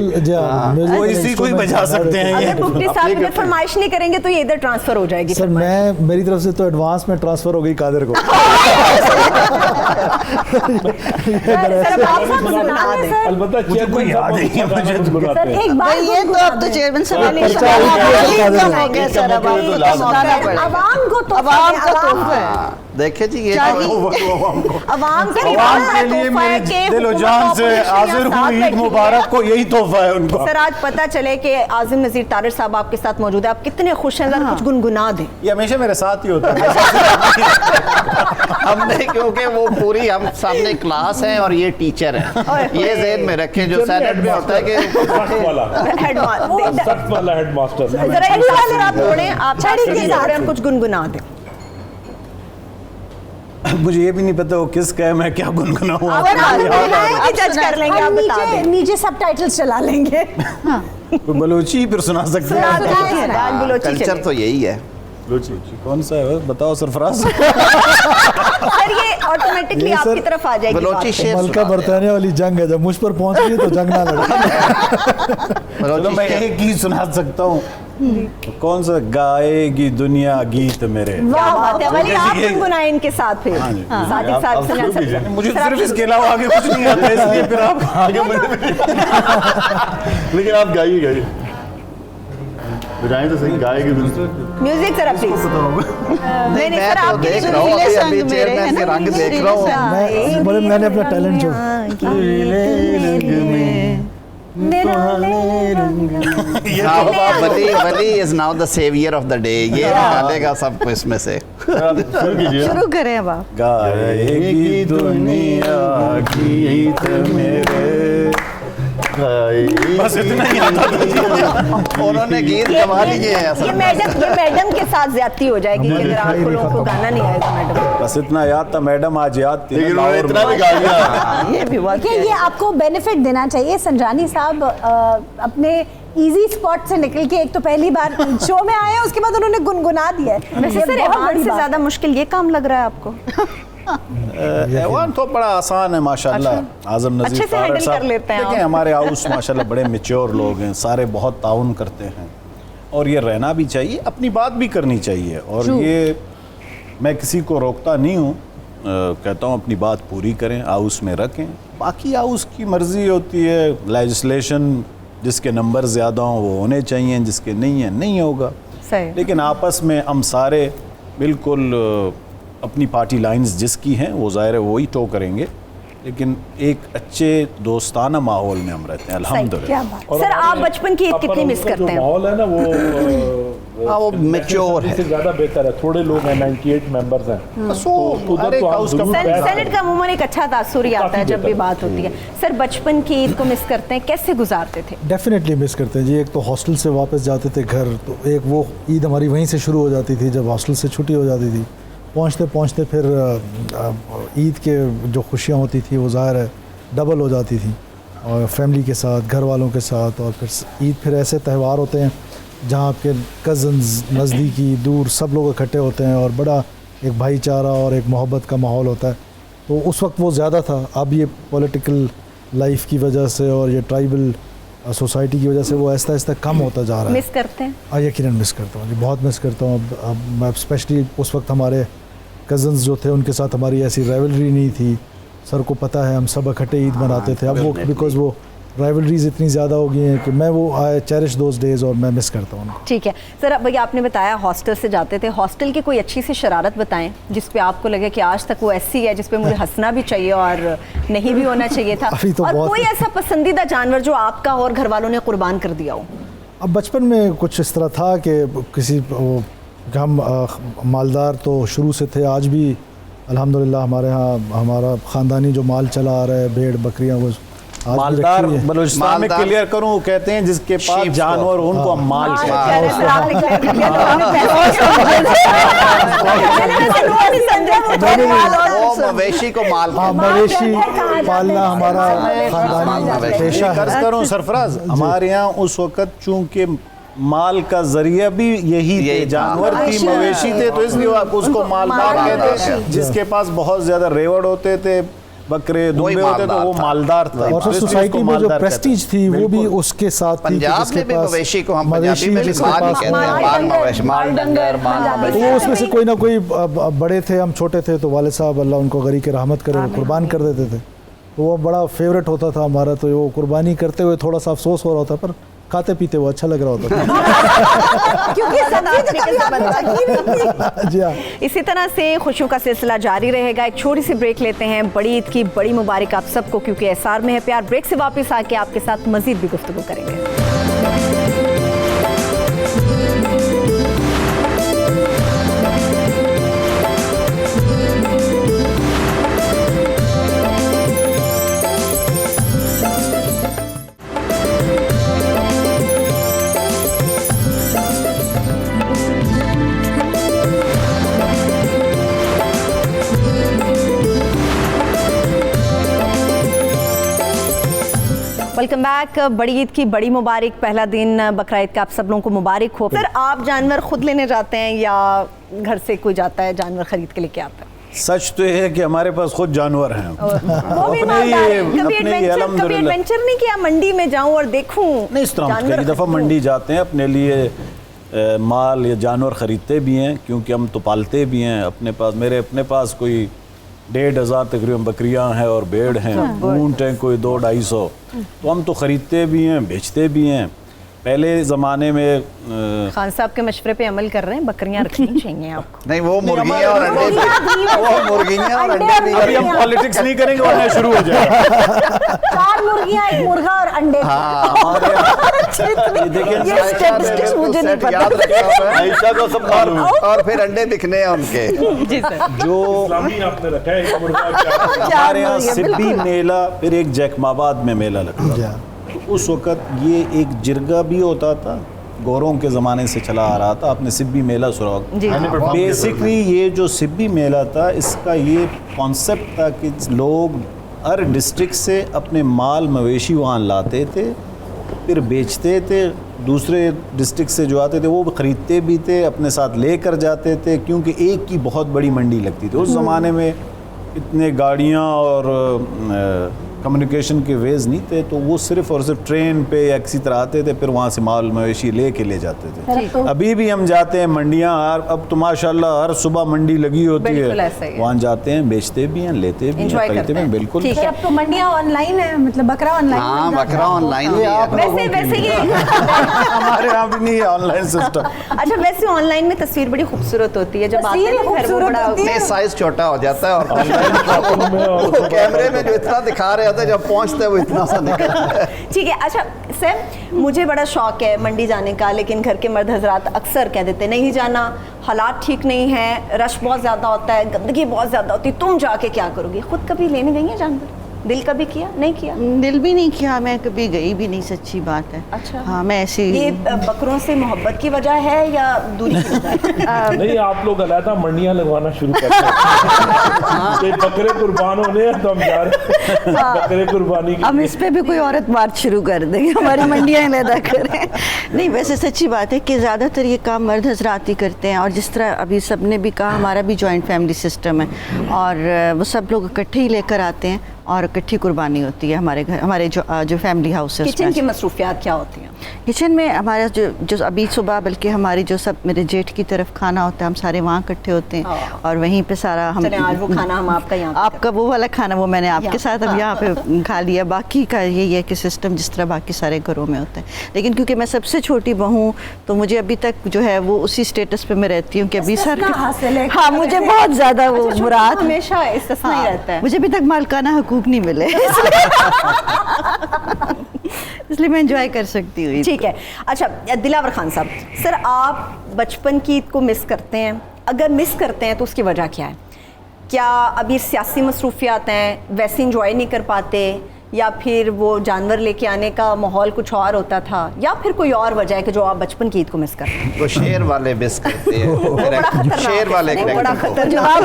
वो इसी को ही बजा सकते हैं। ये बुगटी साहब ने फरमाइश नहीं करेंगे तो ये इधर ट्रांसफर हो जाएगी। सर मैं मेरी तरफ से तो एडवांस में ट्रांसफर हो गई कादिर को। अलबत्ता कोई याद नहीं है मुझे सर एक बार ये तो अब तो चेयरमैन साहब ने आवाम को तो देखिए जी, ये अवाम के लिए मेरी दिलो जान से हाजिर हूँ, ईद मुबारक को, यही तोहफा है उनको। सर आज पता चले कि आज़िम नज़ीर तारिर साहब आपके साथ मौजूद है, आप कितने खुश हैं, जरा कुछ गुनगुना दें। ये हमेशा मेरे साथ ही होता है। हमने, क्योंकि वो पूरी हम सामने क्लास है और ये टीचर है, ये ज़हन में रखें जो सेनेट में होता है कि सख्त वाला हेडमास्टर। जरा एक बार आप पढ़ें, आप कुछ गुनगुना दें। मुझे ये भी नहीं पता वो किसका है, मैं क्या गुनगुनाऊं। जज कर लेंगे, आप बता दें। नीचे सबटाइटल्स चला लेंगे। कोई बलूची फिर सुना सकते हैं। कल्चर तो यही है। कौन सा है बताओ सरफराज। सर ये ऑटोमेटिकली ये आपकी सर तरफ आ जाएगी बलोची बात। शेर मलका बरताने वाली जंग है, जब मुझ पर पहुंच गई तो जंग ना लड़े। चलो मैं एक ही सुना सकता हूँ। कौन सा गाएगी दुनिया गीत मेरे। क्या बात है, वली आप ये- गुनगुनाएं इनके साथ फिर। हाँ जी। साथ ही साथ सुना सकते हैं। मुझे सिर्फ इसके अलावा आगे कुछ नहीं आता, इसलिए फिर आप आगे मुझे लेकिन आप गाइए बजाएं तो सही, गाएगी म्यूजिक जरा प्लीज। नहीं नहीं सर, मैं तो आपके देख लिए रहा हूँ, नीले अभी संग अभी मेरे चेयरमैन हैं के ना, रंग नीले देख रहा हूँ। मैंने अपना टैलेंट जो Wali is now the saviour of the day, ये निकालेगा सबको इसमें से। शुरू कीजिए। शुरू करें अब आप। गाएगी दुनिया गीत मेरे। बस इतना ही आता था। उन्होंने गीत गवा लिए हैं ये असल में। मैडम के साथ ज्यादती हो जाएगी कि अगर आप लोगों को गाना नहीं आएगा मैडम। बस इतना याद था मैडम, आज याद थी। लेकिन उन्होंने इतना भी गा दिया। ये भी हुआ देखिए, ये आपको बेनिफिट देना चाहिए। संजरानी साहब अपने इजी स्पॉट से निकल के एक तो पहली बार शो में आए हैं, उसके बाद उन्होंने गुनगुना दिया है। वैसे सर ये बहुत एवान बड़ी से बात ज्यादा मुश्किल ये काम लग रहा है आपको? ऐवान तो बड़ा आसान है माशाल्लाह। आजम नजीर अच्छे से फारड़ हैंडल साहब, कर लेते हैं देखिए आप। हमारे हाउस माशाल्लाह बड़े मैच्योर लोग हैं, सारे बहुत ताउन करते हैं और ये रहना भी चाहिए, अपनी बात भी करनी चाहिए। और ये मैं किसी को रोकता नहीं हूँ, कहता हूँ अपनी बात पूरी करें, हाउस में रखें। बाकी हाउस की मर्जी होती है, लेजिस्लेशन जिसके नंबर ज़्यादा हों वो होने चाहिए, जिसके नहीं है नहीं होगा। सही। लेकिन आपस में हम सारे बिल्कुल अपनी पार्टी लाइंस जिसकी हैं वो ज़ाहिर है वही टो करेंगे, लेकिन एक अच्छे दोस्ताना माहौल में हम रहते हैं अल्हम्दुलिल्लाह। सर आप बचपन की ईद कितनी मिस करते हैं? माहौल है ना वो मैच्योर है। से ज्यादा बेहतर है। थोड़े लोग हैं, 98 मेंबर्स हैं। सो हर एक हाउस का सेनेट का अमूमन एक अच्छा तासुर ही आता है जब भी बात होती है। सर बचपन की ईद को मिस करते हैं, कैसे गुजारते थे? डेफिनेटली मिस करते हैं जी। एक तो हॉस्टल से वापस जाते थे घर, तो एक वो ईद हमारी वहीं से शुरू हो जाती थी जब हॉस्टल से छुट्टी हो जाती थी। पहुंचते पहुंचते फिर ईद के जो खुशियाँ होती थी वो ज़ाहिर है डबल हो जाती थी, और फैमिली के साथ, घर वालों के साथ। और फिर ईद फिर ऐसे त्यौहार होते हैं जहाँ आपके कज़न्स, नज़दीकी, दूर सब लोग इकट्ठे होते हैं और बड़ा एक भाईचारा और एक मोहब्बत का माहौल होता है। तो उस वक्त वो ज़्यादा था। अब ये पॉलिटिकल लाइफ की वजह से और ये ट्राइबल सोसाइटी की वजह से वो आहिस्ता आहिस्ता कम होता जा रहा है। मिस करते हैं? यकीनन मिस करता हूँ जी, बहुत मिस करता हूँ। अब मैं स्पेशली उस वक्त हमारे कज़न्स जो थे उनके साथ हमारी ऐसी राइवलरी नहीं थी। सर को पता है हम सब इकट्ठे ईद मनाते थे। अब वो बिकॉज वो राइवलरीज इतनी ज़्यादा हो गई हैं कि मैं वो आई चेरिश दोज डेज और मैं मिस करता हूँ उनको। ठीक है सर, अब भैया आपने बताया हॉस्टल से जाते थे, हॉस्टल की कोई अच्छी सी शरारत बताएं जिस पे आपको लगे कि आज तक वो ऐसी है जिस पे मुझे हंसना भी चाहिए और नहीं भी होना चाहिए था, अभी तो और बहुत कोई ऐसा पसंदीदा जानवर जो आपका और घर वालों ने कुर्बान कर दिया हो? अब बचपन में कुछ इस तरह था कि किसी हम मालदार तो शुरू से थे, आज भी अल्हम्दुलिल्लाह हमारे यहाँ हमारा ख़ानदानी जो माल चला आ रहा है, भेड़ बकरियाँ, वो आज भी मालदार रखी है। बलूचिस्तान में क्लियर करूं, कहते हैं जिसके पास Sheep जानवर हो, उनको हम माल कहते हैं। वो मवेशी को माल हाँ, मवेशी पालना हमारा ख़ानदानी पेशा कर्ज है। करूं सरफराज, हमारे यहाँ उस वक्त चूंकि माल का जरिया भी यही थे, यही था। जानवर थी, मवेशी थे, तो इसलिए आप उसको मालदार कहते हैं। जिसके पास बहुत ज्यादा रेवड़ होते थे, बकरे दुम्बे होते तो वो मालदार था। और फिर तो इसलिए सोसाइटी उसको में जो मालदार प्रेस्टीज कहते थी हैं। वो भी बिल्कुल। उसके साथ थी कि पंजाब जिसके में भी पास मवेशी को हम पंजाबी में जिसके माल ही पास कहते हैं, माल मवेशी, माल डंगर, माल तो मवेशी। वो उसमें से कोई ना कोई बड़े थे, हम छोटे थे, तो वाले साहब अल्लाह उनको गरी के रहमत करे, वो कुर्बान कर देते थे। तो वो बड़ा फेवरेट होता था हमारा। तो वो कुर्बानी करते हुए थोड़ा सा अफसोस हो रहा था, पर खाते पीते वो अच्छा लग रहा होता था। क्योंकि सदा तरीके से बनता है। जी हाँ। इसी तरह से खुशियों का सिलसिला जारी रहेगा। एक छोटी सी ब्रेक लेते हैं। बड़ी ईद की बड़ी मुबारक आप सबको, क्योंकि एसआर में है प्यार। ब्रेक से वापस आके आपके साथ मजीद भी गुफ्तगू करेंगे। Welcome back. बड़ी ईद की बड़ी मुबारक, पहला दिन बकरा ईद का आप सब लोगों को मुबारक हो। सर, आप जानवर खुद लेने जाते हैं या घर से कोई जाता है जानवर खरीद के लेके आता है? सच तो ये है कि हमारे पास खुद जानवर हैं। वो भी ईमानदार है। कभी एडवेंचर नहीं किया, मंडी में जाऊं और देखूं? नहीं, इस तरह कई दफ़ा मंडी जाते हैं, अपने लिए माल या जानवर ख़रीदते भी हैं, क्योंकि हम तो पालते भी हैं। मेरे अपने पास कोई 1,500 तकरीबन बकरियां हैं और भेड़ हैं, ऊँट हैं कोई 200-250, तो हम तो ख़रीदते भी हैं, बेचते भी हैं। पहले ज़माने में खान साहब के मशवरे पे अमल कर रहे हैं, बकरियां रखनी चाहिए आपको। नहीं, वो मुर्गियां और अंडे वो मुर्गियां और अंडे भी। अभी हम पॉलिटिक्स नहीं करेंगे वरना शुरू हो जाएगा। 4 मुर्गियां, 1 मुर्गा और अंडे। देखिए स्टैटिस्टिक्स मुझे नहीं पता, ऐसा तो सब मालूम। और फिर अंडे दिखने हैं उनके। जी सर। जो इस्लामी आपने रखा है एक मुर्गा, हमारे यहाँ सिब्बी मेला, फिर एक जैकमाबाद में मेला लगता था। उस वक़्त ये एक जिरगा भी होता था, गौरों के ज़माने से चला आ रहा था। आपने सिब्बी मेला सुना? बेसिकली ये जो सिब्बी मेला था, इसका ये कॉन्सेप्ट था कि लोग हर डिस्ट्रिक्ट से अपने माल मवेशी वहाँ लाते थे, फिर बेचते थे। दूसरे डिस्ट्रिक्ट से जो आते थे वो ख़रीदते भी थे, अपने साथ लेकर जाते थे, क्योंकि एक की बहुत बड़ी मंडी लगती थी। उस ज़माने में इतने गाड़ियाँ और कम्युनिकेशन के वेज नहीं थे, तो वो सिर्फ और सिर्फ ट्रेन पे या किसी तरह आते थे, फिर वहाँ से माल मवेशी ले जाते थे। अभी भी हम जाते हैं मंडियाँ, अब तो माशाल्लाह हर सुबह मंडी लगी होती है, वहाँ जाते हैं, बेचते भी हैं, लेते भी हैं, खरीदते भी हैं। बिल्कुल। अब तो मंडियाँ ऑनलाइन है, मतलब बकरा ऑनलाइन। हाँ, बकरा ऑनलाइन। वैसे ये हमारे यहाँ भी नहीं है ऑनलाइन सिस्टम। अच्छा, वैसे ऑनलाइन में तस्वीर बड़ी खूबसूरत होती है, जब आते हैं घर वो बड़ा साइज छोटा हो जाता है और कैमरे में जो इतना दिखा रहे होते, जब पहुंचते वो इतना सा दिखता है। ठीक है। अच्छा सर, मुझे बड़ा शौक है मंडी जाने का, लेकिन घर के मर्द हजरात अक्सर कह देते नहीं जाना, हालात ठीक नहीं है, रश बहुत ज़्यादा होता है, गंदगी बहुत ज़्यादा होती है, तुम जाके क्या करोगी? खुद कभी लेने गई हैं जानवर? दिल कभी किया? नहीं किया? दिल भी नहीं किया, मैं कभी गई भी नहीं, सच्ची बात है। अच्छा। हाँ, मैं ऐसी। ये बकरों से मोहब्बत की वजह है या दूरी की वजह? नहीं, आप लोग अलहदा मंडियाँ लगवाना शुरू करते हैं। बकरे कुर्बान होने हैं तो हम जा रहे हैं बकरे कुर्बानी की। हम इस पे भी कोई औरत बात शुरू कर देंगे, हमारी मंडियाँ अलहदा करें। नहीं, वैसे सच्ची बात है कि ज़्यादातर ये काम मर्द हजरात ही करते हैं, और जिस तरह अभी सब ने भी कहा, हमारा भी जॉइंट फैमिली सिस्टम है, और वो सब लोग इकट्ठे ही लेकर आते हैं और इकट्ठी कुर्बानी होती है हमारे घर, हमारे जो फैमिली हाउस है। किचन की मसरूफियात क्या होती हैं? किचन में हमारा जो अभी सुबह, बल्कि हमारी जो सब मेरे जेठ की तरफ खाना होता है, हम सारे वहाँ इकट्ठे होते हैं और वहीं पे सारा हम आज वो खाना हम आपका यहाँ आपका वो वाला खाना वो मैंने आपके साथ अब यहाँ पे खा लिया। बाकी का यही है कि सिस्टम जिस तरह बाकी सारे घरों में होता है, लेकिन क्योंकि मैं सबसे छोटी बहू, तो मुझे अभी तक जो है वो उसी स्टेटस पे मैं रहती हूँ कि अभी सर, हाँ, मुझे बहुत ज़्यादा वो मुराद हमेशा इस्तिस्ना ही रहता है, मुझे अभी तक मालिकाना हकूक नहीं मिले इसलिए मैं एंजॉय कर सकती हूँ। ठीक है। अच्छा दिलावर खान साहब, सर आप बचपन की ईद को मिस करते हैं? अगर मिस करते हैं तो उसकी वजह क्या है? क्या अभी सियासी मसरूफियात हैं, वैसे इंजॉय नहीं कर पाते, या फिर वो जानवर लेके आने का माहौल कुछ और होता था, या फिर कोई और वजह है कि जो आप बचपन की ईद को मिस करते हैं? तो शेर वाले मिस करते हैं, शेर वाले बड़ा खतरनाक।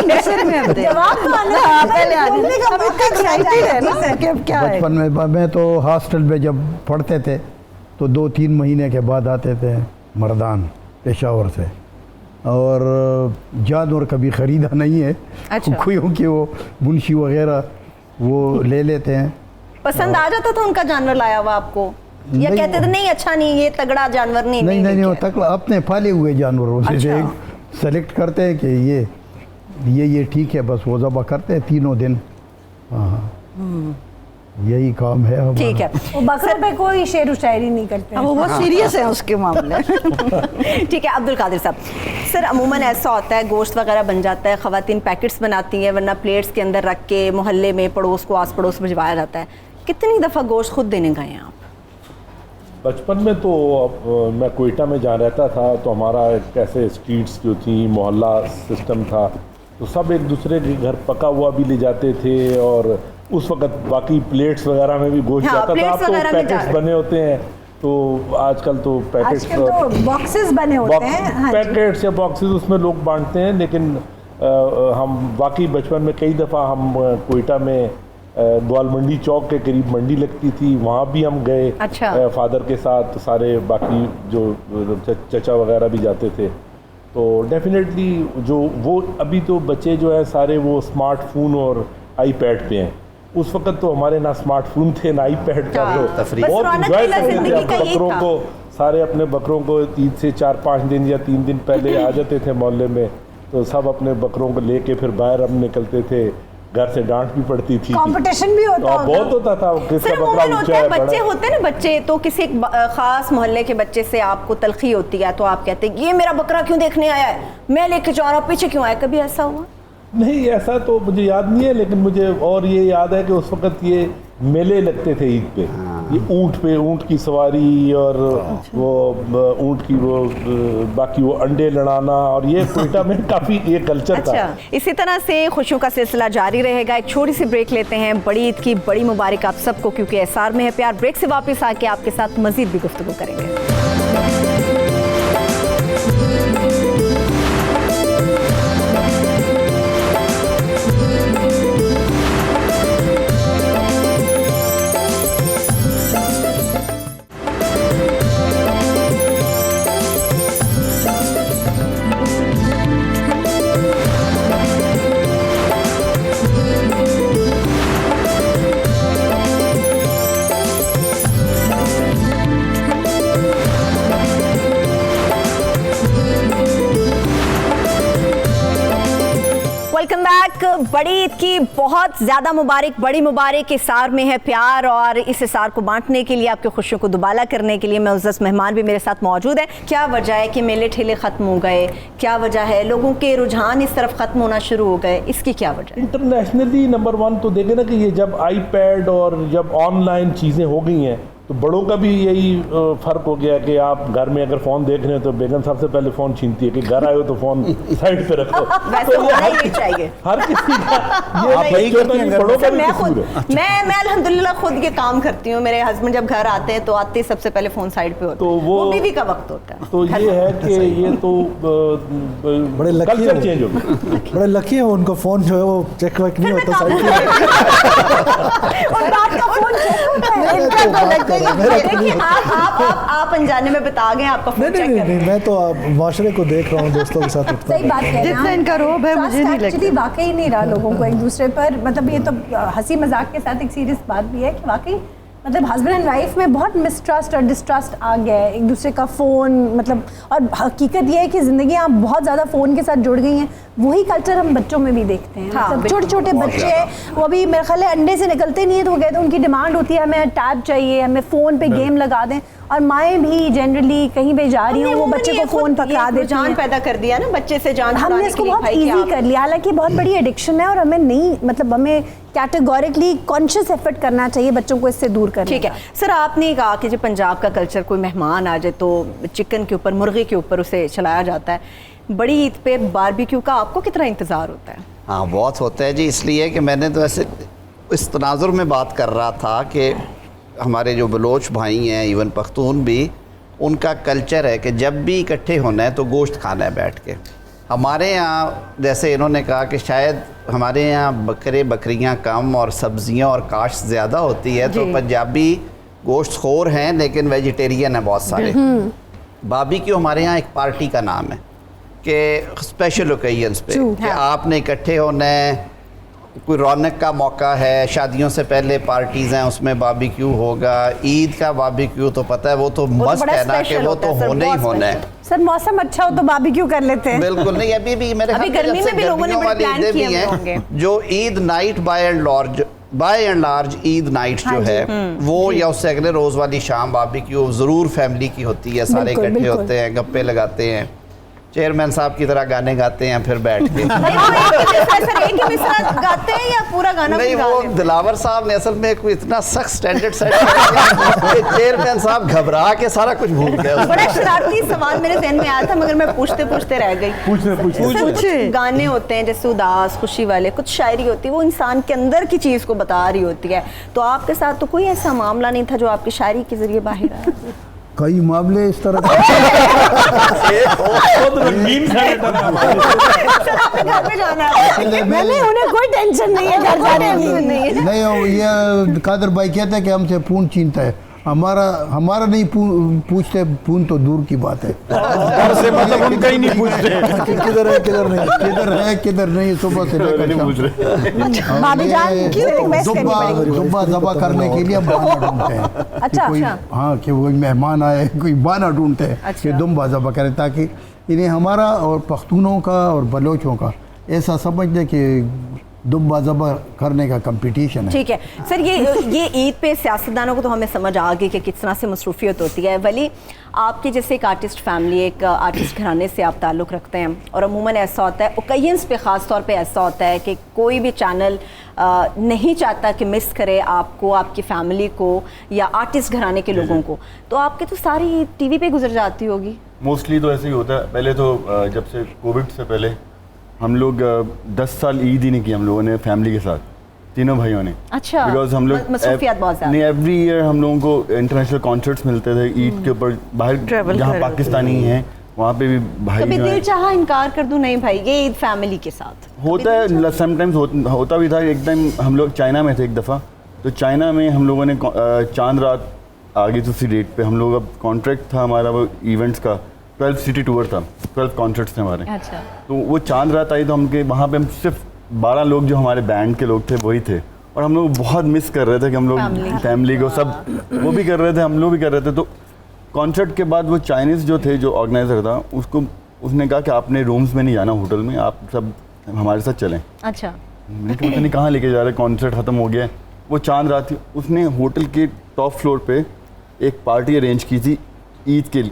बचपन में मैं तो हॉस्टल में जब पढ़ते थे तो 2-3 महीने के बाद आते थे मर्दान पेशावर से, और जानवर कभी ख़रीदा नहीं है। अच्छा। क्योंकि वो मुंशी वगैरह वो ले लेते हैं। पसंद आ जाता था उनका जानवर लाया हुआ आपको, या कहते थे नहीं अच्छा नहीं, ये तगड़ा जानवर नहीं? नहीं, वो तगड़ा अपने पाले हुए जानवरों से अच्छा। एक सेलेक्ट करते हैं कि ये ठीक है, बस वो ज़बह करते हैं 3 दिन। हाँ, यही काम है हमारा। ठीक है। वो बकरे पे कोई शेर व शायरी नहीं करते, वो बहुत सीरियस है उसके मामले। ठीक है। अब्दुल कादिर साहब, सर अमूमन ऐसा होता है गोश्त वगैरह बन जाता है, ख़वातीन पैकेट्स बनाती हैं, वरना प्लेट्स के अंदर रख के मोहल्ले में पड़ोस को आस पड़ोस भिजवाया जाता है। कितनी दफ़ा गोश्त खुद देने गए हैं आप? बचपन में तो मैं कोयटा में जहाँ रहता था, तो हमारा कैसे स्ट्रीट्स जो थी, मोहल्ला सिस्टम था, तो सब एक दूसरे के घर पका हुआ भी ले जाते थे, और उस वक्त बाकी प्लेट्स वगैरह में भी गोश्त जाता था। अब तो पैकेट्स बने होते हैं, तो आजकल तो पैकेट्स, तो बॉक्सेस बने होते हैं, पैकेट्स या बॉक्सेस उसमें लोग बांटते हैं। लेकिन हम बाकी बचपन में कई दफ़ा हम कोयटा में ग्वाल मंडी चौक के करीब मंडी लगती थी, वहाँ भी हम गए। अच्छा। फादर के साथ, सारे बाकी जो चचा वगैरह भी जाते थे। तो डेफिनेटली जो वो अभी तो बच्चे जो है सारे वो स्मार्टफोन और आईपैड पे हैं। उस वक्त तो हमारे ना स्मार्टफोन थे ना आईपैड का, तो बहुत इंजॉय करते थे बकरों को। सारे अपने बकरों को ईद से 4-5 दिन या 3 दिन पहले आ जाते थे मोहल्ले में, तो सब अपने बकरों को लेके फिर बाहर हम निकलते थे। घर से डांट भी पड़ती थी, कंपटीशन भी होता होगा, बहुत होता था। किसका बकरा ऊंचा है, बच्चे होते हैं ना, बच्चे तो किसी एक खास मोहल्ले के बच्चे से आपको तलखी होती है तो आप कहते हैं ये मेरा बकरा क्यों देखने आया है, मैं लेके जा रहा हूँ, पीछे क्यों आया? कभी ऐसा हुआ? नहीं, ऐसा तो मुझे याद नहीं है, लेकिन मुझे और ये याद है कि उस वक्त ये मेले लगते थे ईद पे। ये ऊँट पे ऊँट की सवारी और वो ऊँट की वो बाकी वो अंडे लड़ाना, और ये कोयटा में काफ़ी ये कल्चर था। इसी तरह से खुशियों का सिलसिला जारी रहेगा। एक छोटी सी ब्रेक लेते हैं। बड़ी ईद की बड़ी मुबारक आप सबको, क्योंकि एसआर में है प्यार। ब्रेक से वापस आके आपके साथ मजीद भी गुफ्तगू करेंगे। Welcome back. बड़ी ईद की बहुत ज़्यादा मुबारक। बड़ी मुबारक इसार में है प्यार, और इस इसार को बांटने के लिए, आपकी खुशियों को दुबाला करने के लिए मुअज़्ज़ज़ मेहमान भी मेरे साथ मौजूद हैं। क्या वजह है कि मेले ठेले ख़त्म हो गए? क्या वजह है लोगों के रुझान इस तरफ ख़त्म होना शुरू हो गए? इसकी क्या वजह? इंटरनेशनली नंबर 1 तो देखें ना कि ये जब आईपैड और जब ऑनलाइन चीज़ें हो गई हैं, तो बड़ों का भी यही फ़र्क हो गया कि आप घर में अगर फ़ोन देख रहे हैं तो बेगम साहब से पहले फ़ोन छीनती है कि घर आए हो तो फ़ोन साइड पे रखो। वैसे होना ही चाहिए। हर किसी का ये बड़ों का भी कसूर है। मैं अल्हम्दुलिल्लाह खुद ये काम करती हूँ। मेरे हस्बैंड जब घर आते हैं तो आते ही सबसे पहले फ़ोन साइड पे होता है, तो वो बीवी का वक्त होता है। तो ये है कि ये तो बड़े लकी कल्चर चेंज हो गया। बड़े लकी है, उनको फ़ोन जो है वो चेक वेक नहीं होता साइड पे। आप अनजाने में बता गए आपका फोन चेक कर। नहीं, मैं तो माशरे को देख रहा हूँ, दोस्तों के साथ। सही बात है, जितना इनका रोब है मुझे नहीं लगता। वाकई नहीं रहा लोगों को एक दूसरे पर, मतलब ये तो हंसी मजाक के साथ एक सीरियस बात भी है कि वाकई मतलब हस्बैंड एंड वाइफ में बहुत मिसट्रस्ट और डिस्ट्रस्ट आ गया है एक दूसरे का फ़ोन, मतलब और हकीकत ये है कि ज़िंदगी आप बहुत ज़्यादा फ़ोन के साथ जुड़ गई हैं। वही कल्चर हम बच्चों में भी देखते हैं। हाँ, मतलब छोटे छोटे बच्चे हैं, वो अभी मेरे ख्याल है अंडे से निकलते नहीं है, तो वो कहते हैं उनकी डिमांड होती है हमें टैब चाहिए, हमें फ़ोन पे गेम लगा दें। और माएँ भी जनरली कहीं पे जा रही हैं, वो बच्चे को फ़ोन पकड़ा देती हैं। जान पैदा कर दिया ना बच्चे से, जान हमने इसको बहुत ईजी कर लिया, हालांकि बहुत बड़ी एडिक्शन है और हमें नहीं, मतलब हमें कैटेगोरिकली कॉन्शियस एफर्ट करना चाहिए बच्चों को इससे दूर करने। ठीक है सर, आपने कहा कि जब पंजाब का कल्चर, कोई मेहमान आ जाए तो चिकन के ऊपर, मुर्गे के ऊपर उसे चलाया जाता है। बड़ी ईद पे बारबेक्यू का आपको कितना इंतज़ार होता है? हाँ, बहुत होता है जी। इसलिए कि मैंने तो ऐसे इस तनाजुर में बात कर रहा था कि हमारे जो बलोच भाई हैं, इवन पख्तून भी, उनका कल्चर है कि जब भी इकट्ठे होना है तो गोश्त खाना है बैठ के। हमारे यहाँ जैसे इन्होंने कहा कि शायद हमारे यहाँ बकरे बकरियाँ कम और सब्जियाँ और काश्त ज़्यादा होती है, तो पंजाबी गोश्त खोर हैं लेकिन वेजिटेरियन है बहुत सारे। बारबेक्यू हमारे यहाँ एक पार्टी का नाम है कि स्पेशल ओकेजन्स पे कि आपने इकट्ठे होना है, कोई रौनक का मौका है, शादियों से पहले पार्टीज़ हैं उसमें बारबेक्यू होगा। ईद का बारबेक्यू तो पता है वो तो मस्त है ना कि वो तो होना ही होना है। सर मौसम अच्छा हो तो बारबेक्यू कर लेते हैं। बिल्कुल नहीं, अभी भी मेरे गर्मी में भी लोगों ने प्लान किए होंगे। जो Eid night by and large Eid night जो है वो, या उससे अगले रोज़ वाली शाम बारबेक्यू ज़रूर फैमिली की होती है, सारे इकट्ठे होते हैं, गप्पे लगाते हैं, चेयरमैन साहब की तरह गाने गाते हैं फिर बैठ के। गाते हैं या पूरा गाना? नहीं, वो दिलावर साहब ने असल में कोई इतना सख्त स्टैंडर्ड सेट किया, चेयरमैन साहब घबरा के सारा कुछ भूल गए। बड़ा शरारती सवाल मेरे ज़हन में आया था, मगर मैं पूछते पूछते रह गई। पूछे गाने होते हैं जैसे उदास, खुशी वाले, कुछ शायरी होती है, वो इंसान के अंदर की चीज़ को बता रही होती है। तो आपके साथ तो कोई ऐसा मामला नहीं था जो आपकी शायरी के जरिए बाहर आया? कई मामले इस तरह मैंने उन्हें कोई टेंशन नहीं है घर जाने की। नहीं, ये कादर भाई कहते हैं कि हमसे पूर्ण चिंता है, हमारा नहीं पूछते, पूर्ण तो दूर की बात है। से मतलब हम कहीं नहीं पूछते किधर है किधर नहीं, किधर है किधर नहीं, सुबह से लेकर नहीं पूछ रहे। भाभी जान क्यों रिक्वेस्ट करनी पड़ेगी? दुब्बा दबा करने के लिए हम बहाना ढूंढते हैं। अच्छा, कि कोई, अच्छा। हाँ, कि कोई मेहमान आए, कोई बहाना ढूंढते हैं कि दुब्बा दबा करें, ताकि इन्हें हमारा और पख्तूनों का और बलोचों का ऐसा समझ लें कि दुब्बा ज़बा करने का कंपटीशन है। ठीक है सर, ये ईद पे सियासतदानों को तो हमें समझ आ गई कि किस तरह से मसरूफियत होती है। वली, आपके जैसे एक आर्टिस्ट फैमिली, एक आर्टिस्ट घराने से आप ताल्लुक़ रखते हैं, और अमूमन ऐसा होता है, ओकेजन्स पे ख़ास तौर पे ऐसा होता है कि कोई भी चैनल नहीं चाहता कि मिस करे आपको, आपकी फैमिली को, या आर्टिस्ट घराने के लोगों को, तो आपके तो सारी टीवी पे गुजर जाती होगी। मोस्टली तो ऐसे ही होता है। पहले तो जब से कोविड से पहले हम लोग 10 साल ईद ही नहीं की हम लोगों ने फैमिली के साथ, तीनों भाइयों ने। अच्छा, बिकॉज हम लोग मसरूफियत बहुत ज़्यादा। नहीं, एवरी ईयर हम लोगों को इंटरनेशनल कॉन्सर्ट्स मिलते थे ईद के ऊपर, बाहर जहाँ पाकिस्तानी हैं वहाँ पे भी भाई कभी दिल चाहा इनकार कर दूं, नहीं भाई ये ईद फैमिली के साथ होता है। समटाइम्स होता भी था। एक टाइम हम लोग चाइना में थे एक दफ़ा, तो चाइना में हम लोगों ने चांद रात आ गई थी उसी डेट पे। हम लोग, अब कॉन्ट्रैक्ट था हमारा वो इवेंट्स का, 12 सिटी टूर था, 12 कॉन्सर्ट्स थे हमारे। अच्छा। तो वो चांद रात आई तो हमके वहाँ पे हम सिर्फ 12 लोग जो हमारे बैंड के लोग थे वही थे, और हम लोग बहुत मिस कर रहे थे कि हम लोग फैमिली को, सब वो भी कर रहे थे, हम लोग भी कर रहे थे। तो कॉन्सर्ट के बाद वो चाइनीज़ जो थे, जो ऑर्गेनाइजर था, उसने कहा कि आपने रूम्स में नहीं जाना होटल में, आप सब हमारे साथ चलें। अच्छा। मैंने कहा पता नहीं कहाँ लेके जा रहे, कॉन्सर्ट ख़त्म हो गया। वो चांद रात थी, उसने होटल के टॉप फ्लोर पे एक पार्टी अरेंज की थी ईद के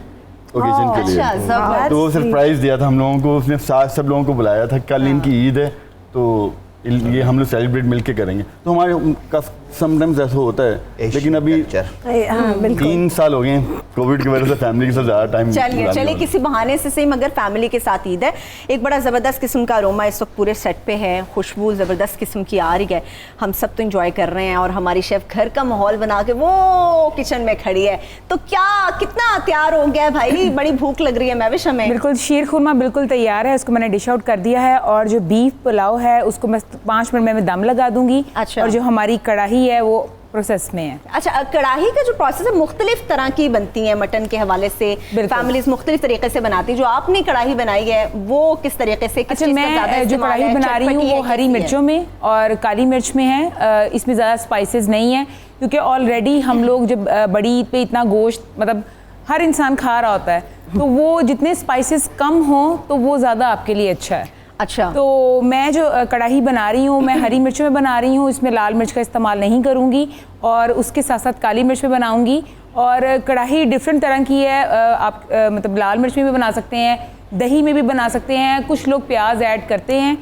ओकेजन के लिए। अच्छा, तो वो सरप्राइज़ दिया था हम लोगों को, उसने सब लोगों को बुलाया था, कल इनकी ईद है तो ये हम लोग सेलिब्रेट मिलके करेंगे। तो हमारे समटाइम्स ऐसा होता है, लेकिन अभी 3 साल हो गए कोविड की वजह से फैमिली के साथ ज़्यादा टाइम। चलिए किसी बहाने से सही, मगर फैमिली के साथ ईद है। एक बड़ा ज़बरदस्त किस्म का अरोमा इस वक्त पूरे सेट पे है, खुशबू ज़बरदस्त किस्म की आ रही है, हम सब तो इंजॉय कर रहे हैं, और हमारी शेफ़ घर का माहौल बना के वो किचन में खड़ी है। तो क्या कितना तैयार हो गया है भाई, बड़ी भूख लग रही है महविश हमें। बिल्कुल, शीर खुरमा बिल्कुल तैयार है, उसको मैंने डिश आउट कर दिया है, और जो बीफ पुलाव है उसको मैं 5 मिनट में मैं दम लगा दूंगी। अच्छा। और जो हमारी कढ़ाई है वो प्रोसेस में है। अच्छा, कढ़ाई का जो प्रोसेस है मुख्तलिफ तरह की बनती है मटन के हवाले से, फैमिलीज मुख्तलिफ तरीके से बनाती है। जो आपने कढ़ाई बनाई है वो किस तरीके से? अच्छा, मैं जो कढ़ाई बना रही हूँ वो हरी मिर्चों में और काली मिर्च में है। इसमें ज़्यादा स्पाइसेस नहीं है, क्योंकि ऑलरेडी हम लोग जब बड़ी ईद पे इतना गोश्त मतलब हर इंसान खा रहा होता है, तो वो जितने स्पाइसेस कम हों तो वो ज़्यादा आपके लिए अच्छा है। अच्छा, तो मैं जो कढ़ाई बना रही हूँ मैं हरी मिर्चों में बना रही हूँ, इसमें लाल मिर्च का इस्तेमाल नहीं करूँगी, और उसके साथ साथ काली मिर्च में बनाऊँगी। और कढ़ाई डिफरेंट तरह की है, आप मतलब लाल मिर्च में भी बना सकते हैं, दही में भी बना सकते हैं, कुछ लोग प्याज ऐड करते हैं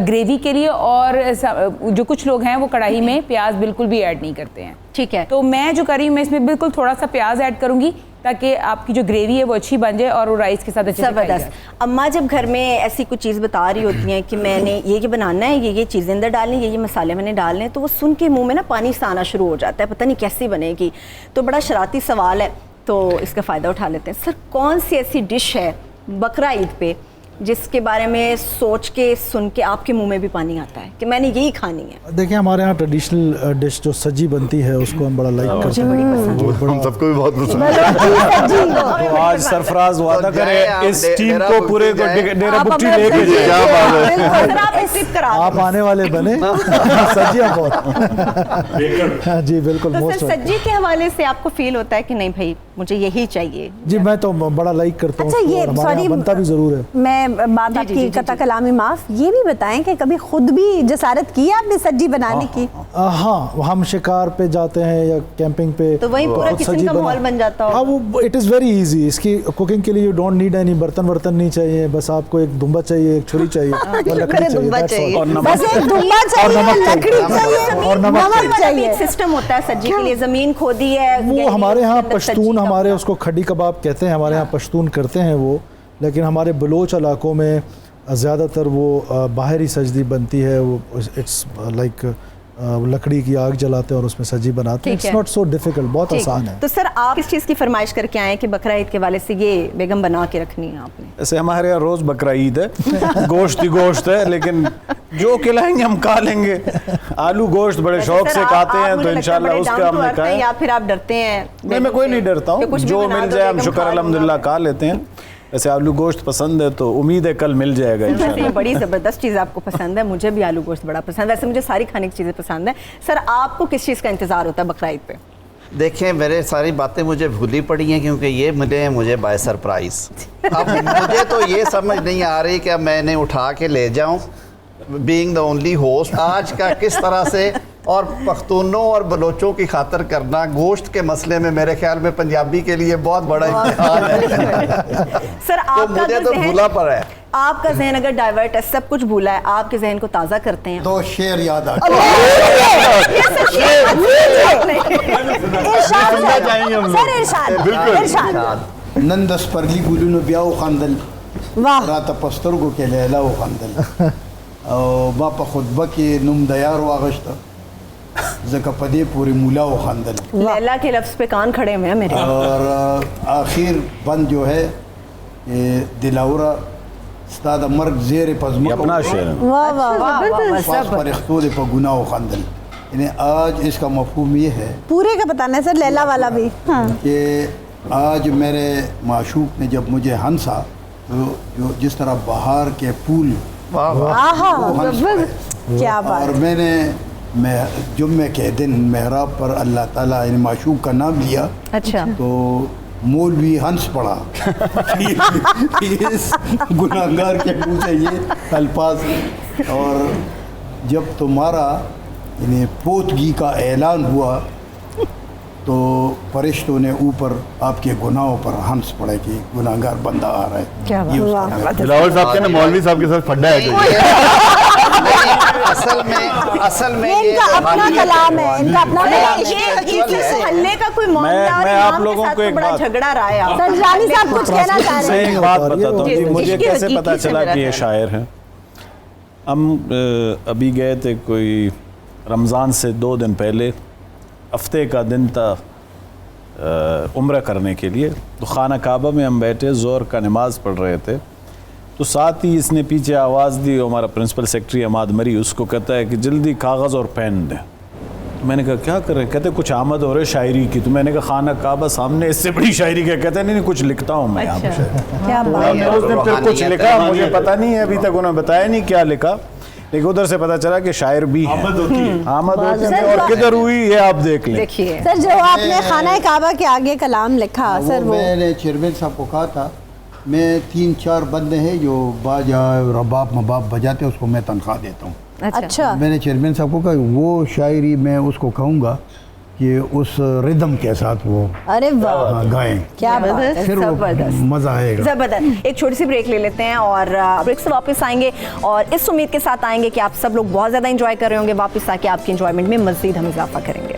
ग्रेवी के लिए, और जो कुछ लोग हैं वो कढ़ाई में प्याज बिल्कुल भी ऐड नहीं करते हैं। ठीक है। तो मैं जो कर रही हूँ मैं इसमें बिल्कुल थोड़ा सा प्याज ऐड करूँगी, ताकि आपकी जो ग्रेवी है वो अच्छी बन जाए और वो राइस के साथ अच्छे से खाई जाए। अम्मा जब घर में ऐसी कुछ चीज़ बता रही होती हैं कि मैंने ये बनाना है, ये चीज़ें अंदर डालनी, ये मसाले मैंने डालने हैं, तो वो सुन के मुंह में ना पानी सा आना शुरू हो जाता है, पता नहीं कैसी बनेगी। तो बड़ा शरारती सवाल है, तो इसका फ़ायदा उठा लेते हैं। सर, कौन सी ऐसी डिश है बकरा ईद पे जिसके बारे में सोच के सुन के आपके मुंह में भी पानी आता है कि मैंने यही खानी है? देखिए, हमारे यहाँ ट्रेडिशनल डिश जो सज्जी बनती है उसको हम बड़ा लाइक करते हैं, हम सबको भी बहुत पसंद है। तो आज सरफराज वादा करे इस टीम को पूरे को डेरा बुट्टी लेके जाए। क्या बात है, आप आने वाले बने सज्जियाँ बहुत। हाँ जी, बिल्कुल। तो सर, सज्जी के हवाले से आपको फील होता है कि नहीं भाई मुझे यही चाहिए? जी, मैं तो बड़ा लाइक करता हूँ। अच्छा, ये सॉरी बनता भी जरूर है। मैं बात आपकी कता कलामी माफ, ये भी बताएं कि कभी खुद भी जसारत की है आपने सज्जी बनाने की? हाँ, हम शिकार पे जाते हैं या कैंपिंग पे, तो वही पूरा किचन का माहौल बन जाता है। हाँ, वो इट इज़ वेरी इजी। इसकी कुकिंग के लिए यू डोंट नीड एनी बर्तन नहीं चाहिए, बस आपको एक दुम्बा चाहिए, एक छुरी चाहिए और लकड़ी चाहिए, और नमक चाहिए। एक सिस्टम होता है सज्जी के लिए, जमीन खोदी है वो हमारे यहाँ पश्तून, हमारे उसको खड़ी कबाब कहते हैं, हमारे यहाँ पश्तून करते हैं वो। लेकिन हमारे बलोच इलाकों में ज़्यादातर वो बाहरी सजदी बनती है, वो इट्स लाइक लकड़ी की आग जलाते हैं और उसमें सब्जी बनाते हैं। ठीक इट्स है। नॉट सो डिफिकल्ट, बहुत ठीक। आसान है। तो सर आप किस चीज़ की फरमाइश करके आए हैं कि बकरा ईद के वाले से ये बेगम बना के रखनी है आपने? ऐसे हमारे यहाँ रोज़ बकरा ईद है, गोश्त ही गोश्त है, लेकिन जो खिलाएंगे हम खा लेंगे। आलू गोश्त बड़े शौक से खाते हैं, तो इंशाल्लाह उसका हमने कहा है। या फिर आप डरते हैं? नहीं, मैं कोई नहीं डरता हूँ, जो मिल जाए हम शुक्र अल्हम्दुलिल्लाह खा लेते हैं। वैसे आलू गोश्त पसंद है, तो उम्मीद है कल मिल जाएगा वैसे ये इंशाल्लाह। बड़ी ज़बरदस्त चीज़ आपको पसंद है, मुझे भी आलू गोश्त बड़ा पसंद है। वैसे मुझे सारी खाने की चीज़ें पसंद है। सर आपको किस चीज़ का इंतज़ार होता है बकरा ईद पे? देखें, मेरे सारी बातें मुझे भूली पड़ी हैं क्योंकि ये मिले हैं मुझे बाय सरप्राइज़। अब मुझे तो ये समझ नहीं आ रही कि मैं इन्हें उठा के ले जाऊं, बीइंग द ओनली होस्ट, आज का किस तरह से और पख्तूनों और बलोचों की खातर करना गोश्त के मसले में मेरे ख्याल में पंजाबी के लिए बहुत बड़ा इम्तिहान है। सर तो आपका मुझे जो तो ज़हन- भूला पड़ा है। आपका जहन अगर डाइवर्ट है, सब कुछ भूला है, आपके जहन को ताज़ा करते हैं। 2 शेर याद आ सर इरशाद नंदस परली बुलून ब्याओ खानदल वाह रात पस्तरगो के लैला खानदल बा पे खुतबा के नुम दयार वागश्ता जका पदे पूरी मुला खानदल। लैला के लफ्ज़ पे कान खड़े हुए हैं मेरे। और आखिर बंद जो है ये दिलावरा स्ताद मर्ग जेर पजमा अपना शेर है। वाह वाह वाह पास पर इख्तोद पर गुनाह खानदल। यानी आज इसका मफहूम ये है पूरे का बताना है सर, लैला वाला भी। हाँ कि आज मेरे माशूक ने जब मुझे हंसा, तो जो जिस तरह बाहर के फूल आहा वो हंस पड़े। क्या बात। और मैं जुम्मे के दिन मेहराब पर अल्लाह ताला इन माशूक का नाम लिया, अच्छा। तो मौलवी हंस पड़ा। इस गुनाहगार के मुँह से ये अल्फाज। और जब तुम्हारा यानी पोतगी का ऐलान हुआ, तो फरिश्तों ने ऊपर आपके गुनाहों पर हंस पड़े कि गुनाहगार बंदा आ रहा है। क्या बात। ये उसका बिलावल साहब के ना मौलवी साहब के साथ फड्डा है असल में ये इनका अपना कलाम है, इनका अपना कलाम है। ये हल्ले का कोई मामला और मैं आप इमाम के लोगों साथ को तो एक बड़ा बात- झगड़ा रहा है। सर जानी साहब कुछ कहना चाह रहे मैं हैं? एक बात बताता हूँ जी, कि मुझे इसकी कैसे हकीकी पता से चला मेरा कि ये ख्याल शायर हैं। हम अभी गए थे कोई रमज़ान से 2 दिन पहले, हफ्ते का दिन था उम्रा करने के लिए। तो खाना काबा में हम बैठे, ज़ोहर का नमाज़ पढ़ रहे थे, तो साथ ही इसने पीछे आवाज़ दी, हमारा प्रिंसिपल सेक्रेटरी अमाद मरी, उसको कहता है कि जल्दी कागज़ और पेन दें। तो मैंने कहा क्या कर रहे हैं? कहते कुछ आमद हो रही है शायरी की। तो मैंने कहा खाना काबा सामने, इससे बड़ी शायरी क्या? कहते नहीं कुछ लिखता हूँ मैं यहाँ पर। क्या बात। हमने उस दिन फिर कुछ लिखा, मुझे पता नहीं है, अभी तक उन्होंने बताया नहीं क्या लिखा, लेकिन उधर से पता चला कि शायर भी है। आमद होती है और किधर हुई ये आप देख लें। देखिए सर जो आपने खाना काबा के आगे कलाम लिखा सर, वो मैंने चेयरमैन साहब को कहा था, मैं 3-4 बंदे हैं जो बाजा रबाब मबाब बजाते हैं, उसको मैं तनख्वाह देता हूँ। अच्छा मैंने चेयरमैन साहब को कहा वो शायरी मैं उसको कहूँगा कि उस रिदम के साथ वो अरे वाह गाएं, क्या बात है। फिर वो जबरदस्त। मज़ा आएगा। जबरदस्त। एक छोटी सी ब्रेक ले लेते हैं और ब्रेक से वापस आएंगे और इस उम्मीद के साथ आएंगे कि आप सब लोग बहुत ज़्यादा एंजॉय कर रहे होंगे वापस, ताकि आपकी एंजॉयमेंट में मज़ीद हम इजाफा करेंगे।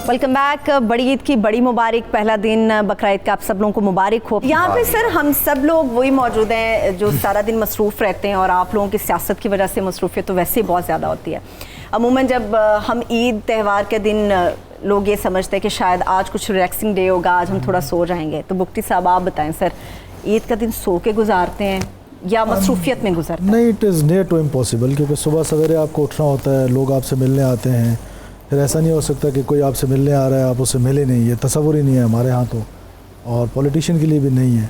Welcome back. बड़ी ईद की बड़ी मुबारक, पहला दिन बकरा ईद का आप सब लोगों को मुबारक हो। यहाँ पे सर हम सब लोग वही मौजूद हैं जो सारा दिन मसरूफ़ रहते हैं, और आप लोगों की सियासत की वजह से मसरूफियत तो वैसे ही बहुत ज़्यादा होती है। अमूमन जब हम ईद त्यौहार के दिन लोग ये समझते हैं कि शायद आज कुछ रिलैक्सिंग डे होगा, आज हम थोड़ा सो जाएंगे, तो बुक्टी साहब आप बताएं सर, ईद का दिन सो के गुजारते हैं या मसरूफियत में गुजरते हैं? नहीं, it is near to impossible, क्योंकि सुबह सवेरे आपको उठना होता है, लोग आपसे मिलने आते हैं, फिर ऐसा नहीं हो सकता कि कोई आपसे मिलने आ रहा है आप उससे मिले नहीं, ये तसव्वुर ही नहीं है हमारे यहाँ तो, और पॉलिटिशियन के लिए भी नहीं है।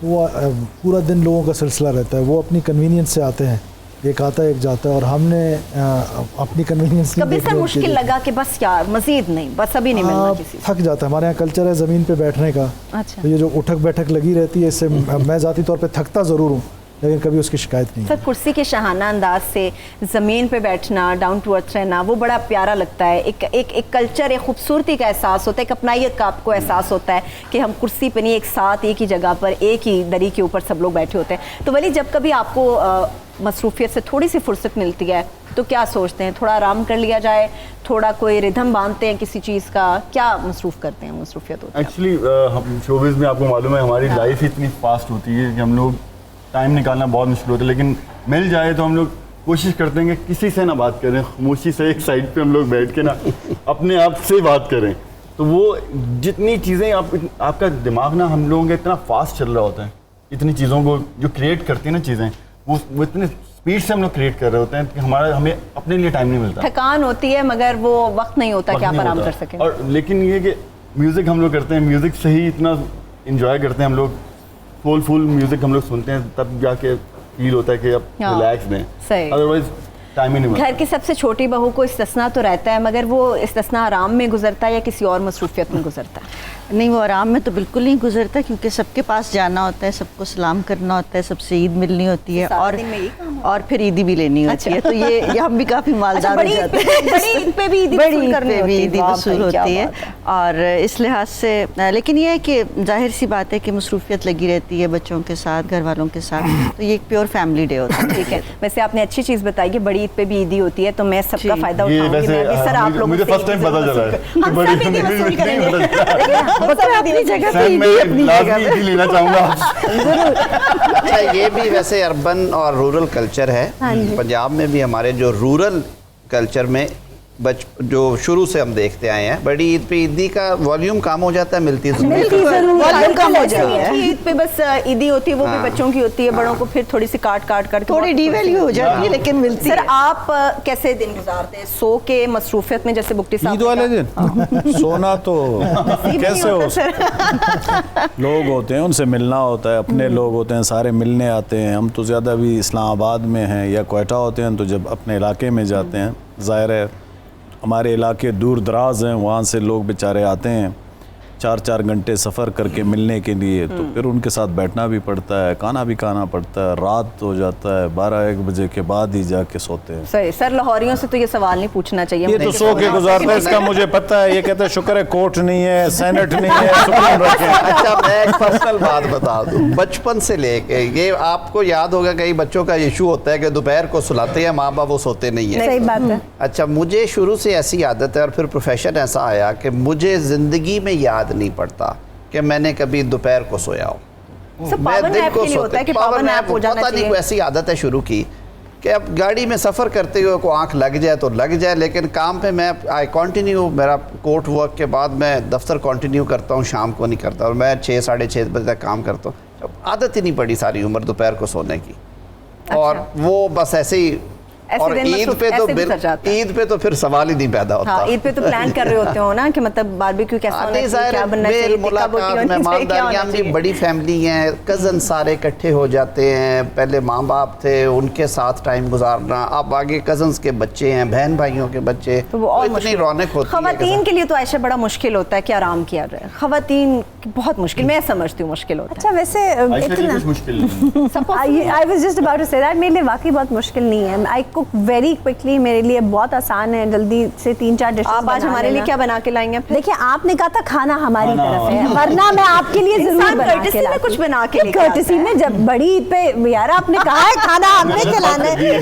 तो वो पूरा दिन लोगों का सिलसिला रहता है, वो अपनी कन्वीनियंस से आते हैं, एक आता है एक जाता है, और हमने अपनी कन्वीनियंस कभी सर मुश्किल लगा कि बस यार मजीद नहीं, बस अभी नहीं मिलना किसी से? थक जाता है, हमारे यहाँ कल्चर है ज़मीन पे बैठने का। अच्छा। तो ये जो उठक बैठक लगी रहती है, इससे मैं ज़ाती तौर पे थकता ज़रूर हूँ, लेकिन कभी उसकी शिकायत नहीं सर कुर्सी के शहाना अंदाज से ज़मीन पे बैठना, डाउन टू अर्थ रहना, वो बड़ा प्यारा लगता है। एक कल्चर, एक खूबसूरती का एहसास होता है, एक अपनाइयत का आपको एहसास होता है कि हम कुर्सी पे नहीं, एक साथ एक ही जगह पर एक ही दरी के ऊपर सब लोग बैठे होते हैं। तो वली जब कभी आपको मसरूफियत से थोड़ी सी फुर्सत मिलती है तो क्या सोचते हैं, थोड़ा आराम कर लिया जाए, थोड़ा कोई रिदम बांधते हैं किसी चीज़ का, क्या मसरूफ़ करते हैं, मसरूफियत होती है? एक्चुअली हम शोबिज़ में आपको मालूम है हमारी लाइफ इतनी फास्ट होती है कि हम लोग टाइम निकालना बहुत मुश्किल होता है, लेकिन मिल जाए तो हम लोग कोशिश करते हैं कि किसी से ना बात करें, खामोशी से एक साइड पे हम लोग बैठ के ना अपने आप से बात करें। तो वो जितनी चीज़ें आपका दिमाग ना हम लोगों का इतना फास्ट चल रहा होता है, इतनी चीज़ों को जो क्रिएट करती है ना चीज़ें, वो इतने स्पीड से हम लोग क्रिएट कर रहे होते हैं कि हमें अपने लिए टाइम नहीं मिलता। थकान होती है मगर वो वक्त नहीं होता कि आप आराम कर सकें। और लेकिन ये कि म्यूज़िक हम लोग करते हैं, म्यूज़िक से ही इतना इंजॉय करते हैं हम लोग, फुल म्यूज़िक हम लोग सुनते हैं, तब जाके फील होता है कि अब रिलैक्स हैं, अदरवाइज टाइम ही नहीं मिलता। घर की सबसे छोटी बहू को इस्तिस्ना तो रहता है, मगर वो इस्तिस्ना आराम में गुजरता है या किसी और मसरूफियत में गुजरता है? नहीं, वो आराम में तो बिल्कुल नहीं गुजरता, क्योंकि सबके पास जाना होता है, सबको सलाम करना होता है, सबसे ईद मिलनी होती है और फिर ईदी भी लेनी होती है। तो ये हम भी काफ़ी मालदार हो जाते हैं। बड़ी ईद पे भी ईदी वसूल होती है। और इस लिहाज से लेकिन ये है कि जाहिर सी बात है कि मसरूफियत लगी रहती है बच्चों के साथ, घर वालों के साथ, तो ये एक प्योर फैमिली डे होता है। ठीक है, वैसे आपने अच्छी चीज़ बताई कि बड़ी ईद पे भी ईदी होती है, तो मैं सबका फ़ायदा उठाऊंगी। सर आप लोगों मुझे फर्स्ट टाइम पता चला है कि बड़ी ईद वसूल करेंगे। अपनी जगह पे लाजमी लेना चाहूँगा। अच्छा, ये भी वैसे अर्बन और रूरल कल्चर है। पंजाब में भी हमारे जो रूरल कल्चर में जो शुरू से हम देखते आए हैं, बड़ी ईद पे ईदी का वॉल्यूम कम हो जाता है, मिलती वॉल्यूम कम हो जाती है। ईद पे बस ईदी होती है, वो भी बच्चों की होती है, बड़ों को फिर थोड़ी सी काट कर थोड़ी डीवैल्यू हो जाती है, लेकिन मिलती है। सर आप कैसे दिन गुजारते हैं? सो के मसरूफियत में, जैसे बुक्टी साहब ईद वाले दिन सोना तो कैसे हो, लोग होते हैं उनसे मिलना होता है, अपने लोग होते हैं सारे मिलने आते हैं। हम तो ज़्यादा भी इस्लामाबाद में हैं या कोयटा होते हैं, तो जब अपने इलाके में जाते हैं, ज़ाहिर है हमारे इलाके दूर दराज हैं, वहाँ से लोग बेचारे आते हैं 4-4 घंटे सफ़र करके मिलने के लिए, तो फिर उनके साथ बैठना भी पड़ता है, खाना भी खाना पड़ता है, रात हो जाता है, 12-1 बजे के बाद ही जाके सोते हैं। सही सर, लाहौरियों से तो ये सवाल नहीं पूछना चाहिए, ये तो सो के गुजारते हैं, इसका मुझे पता है। ये कहते हैं शुक्र है कोर्ट नहीं है, सेनेट नहीं है, सुप्रीम रखे। अच्छा, मैं एक पर्सनल बात बता दूं, बचपन से लेके ये आपको याद होगा, कई बच्चों का इशू होता है कि दोपहर को सुलाते हैं माँ बाप, वो सोते नहीं है। सही बात है। अच्छा, मुझे शुरू से ऐसी आदत है और फिर प्रोफेशन ऐसा आया कि मुझे ज़िंदगी में याद नहीं पड़ता कि मैंने कभी दोपहर को सोया हो। मैं दिन को सोता है, पावर नैप हो जाना पता नहीं, ऐसी आदत है शुरू की कि अब गाड़ी में सफ़र करते हुए को आंख लग जाए तो लग जाए, लेकिन काम पे मैं आई कंटिन्यू, मेरा कोर्ट वर्क के बाद मैं दफ्तर कंटिन्यू करता हूँ, शाम को नहीं करता, और मैं 6-6:30 बजे तक काम करता हूँ। आदत ही नहीं पड़ी सारी उम्र दोपहर को सोने की। और वो बस ऐसे ही, और ईद पे तो फिर सवाल ही नहीं पैदा होता। हाँ, ईद पे तो प्लान कर रहे होते हो ना कि मतलब बारबेक्यू कैसा होना चाहिए, क्या बनना चाहिए, मेहमानदारियाँ भी, बड़ी फैमिली हैं, कज़न सारे इकट्ठे हो जाते हैं। पहले माँ बाप थे, उनके साथ टाइम गुजारना, अब आगे कज़न्स के बच्चे हैं, बहन भाइयों के बच्चे, तो वो इतनी रौनक होती है। ख़वातीन के लिए तो ऐसा बड़ा मुश्किल होता है कि आराम किया जाए, ख़वातीन बहुत मुश्किल, मैं समझती हूँ मुश्किल होता है। अच्छा, वैसे I was just about to say that मेरे लिए वाकई बहुत मुश्किल नहीं है। आई कुक वेरी क्विकली, मेरे लिए बहुत आसान है, जल्दी से 3-4 डिशेस। आप आज हमारे लिए क्या बना के लाएंगे? देखिए, आपने कहा था खाना हमारी तरफ है, वरना मैं आपके लिए जरूर बना के लाती। कुछ बना के लेके कर्टसी में, जब बड़ी ईद पे यार आपने कहा है खाना हमने खिलाना है,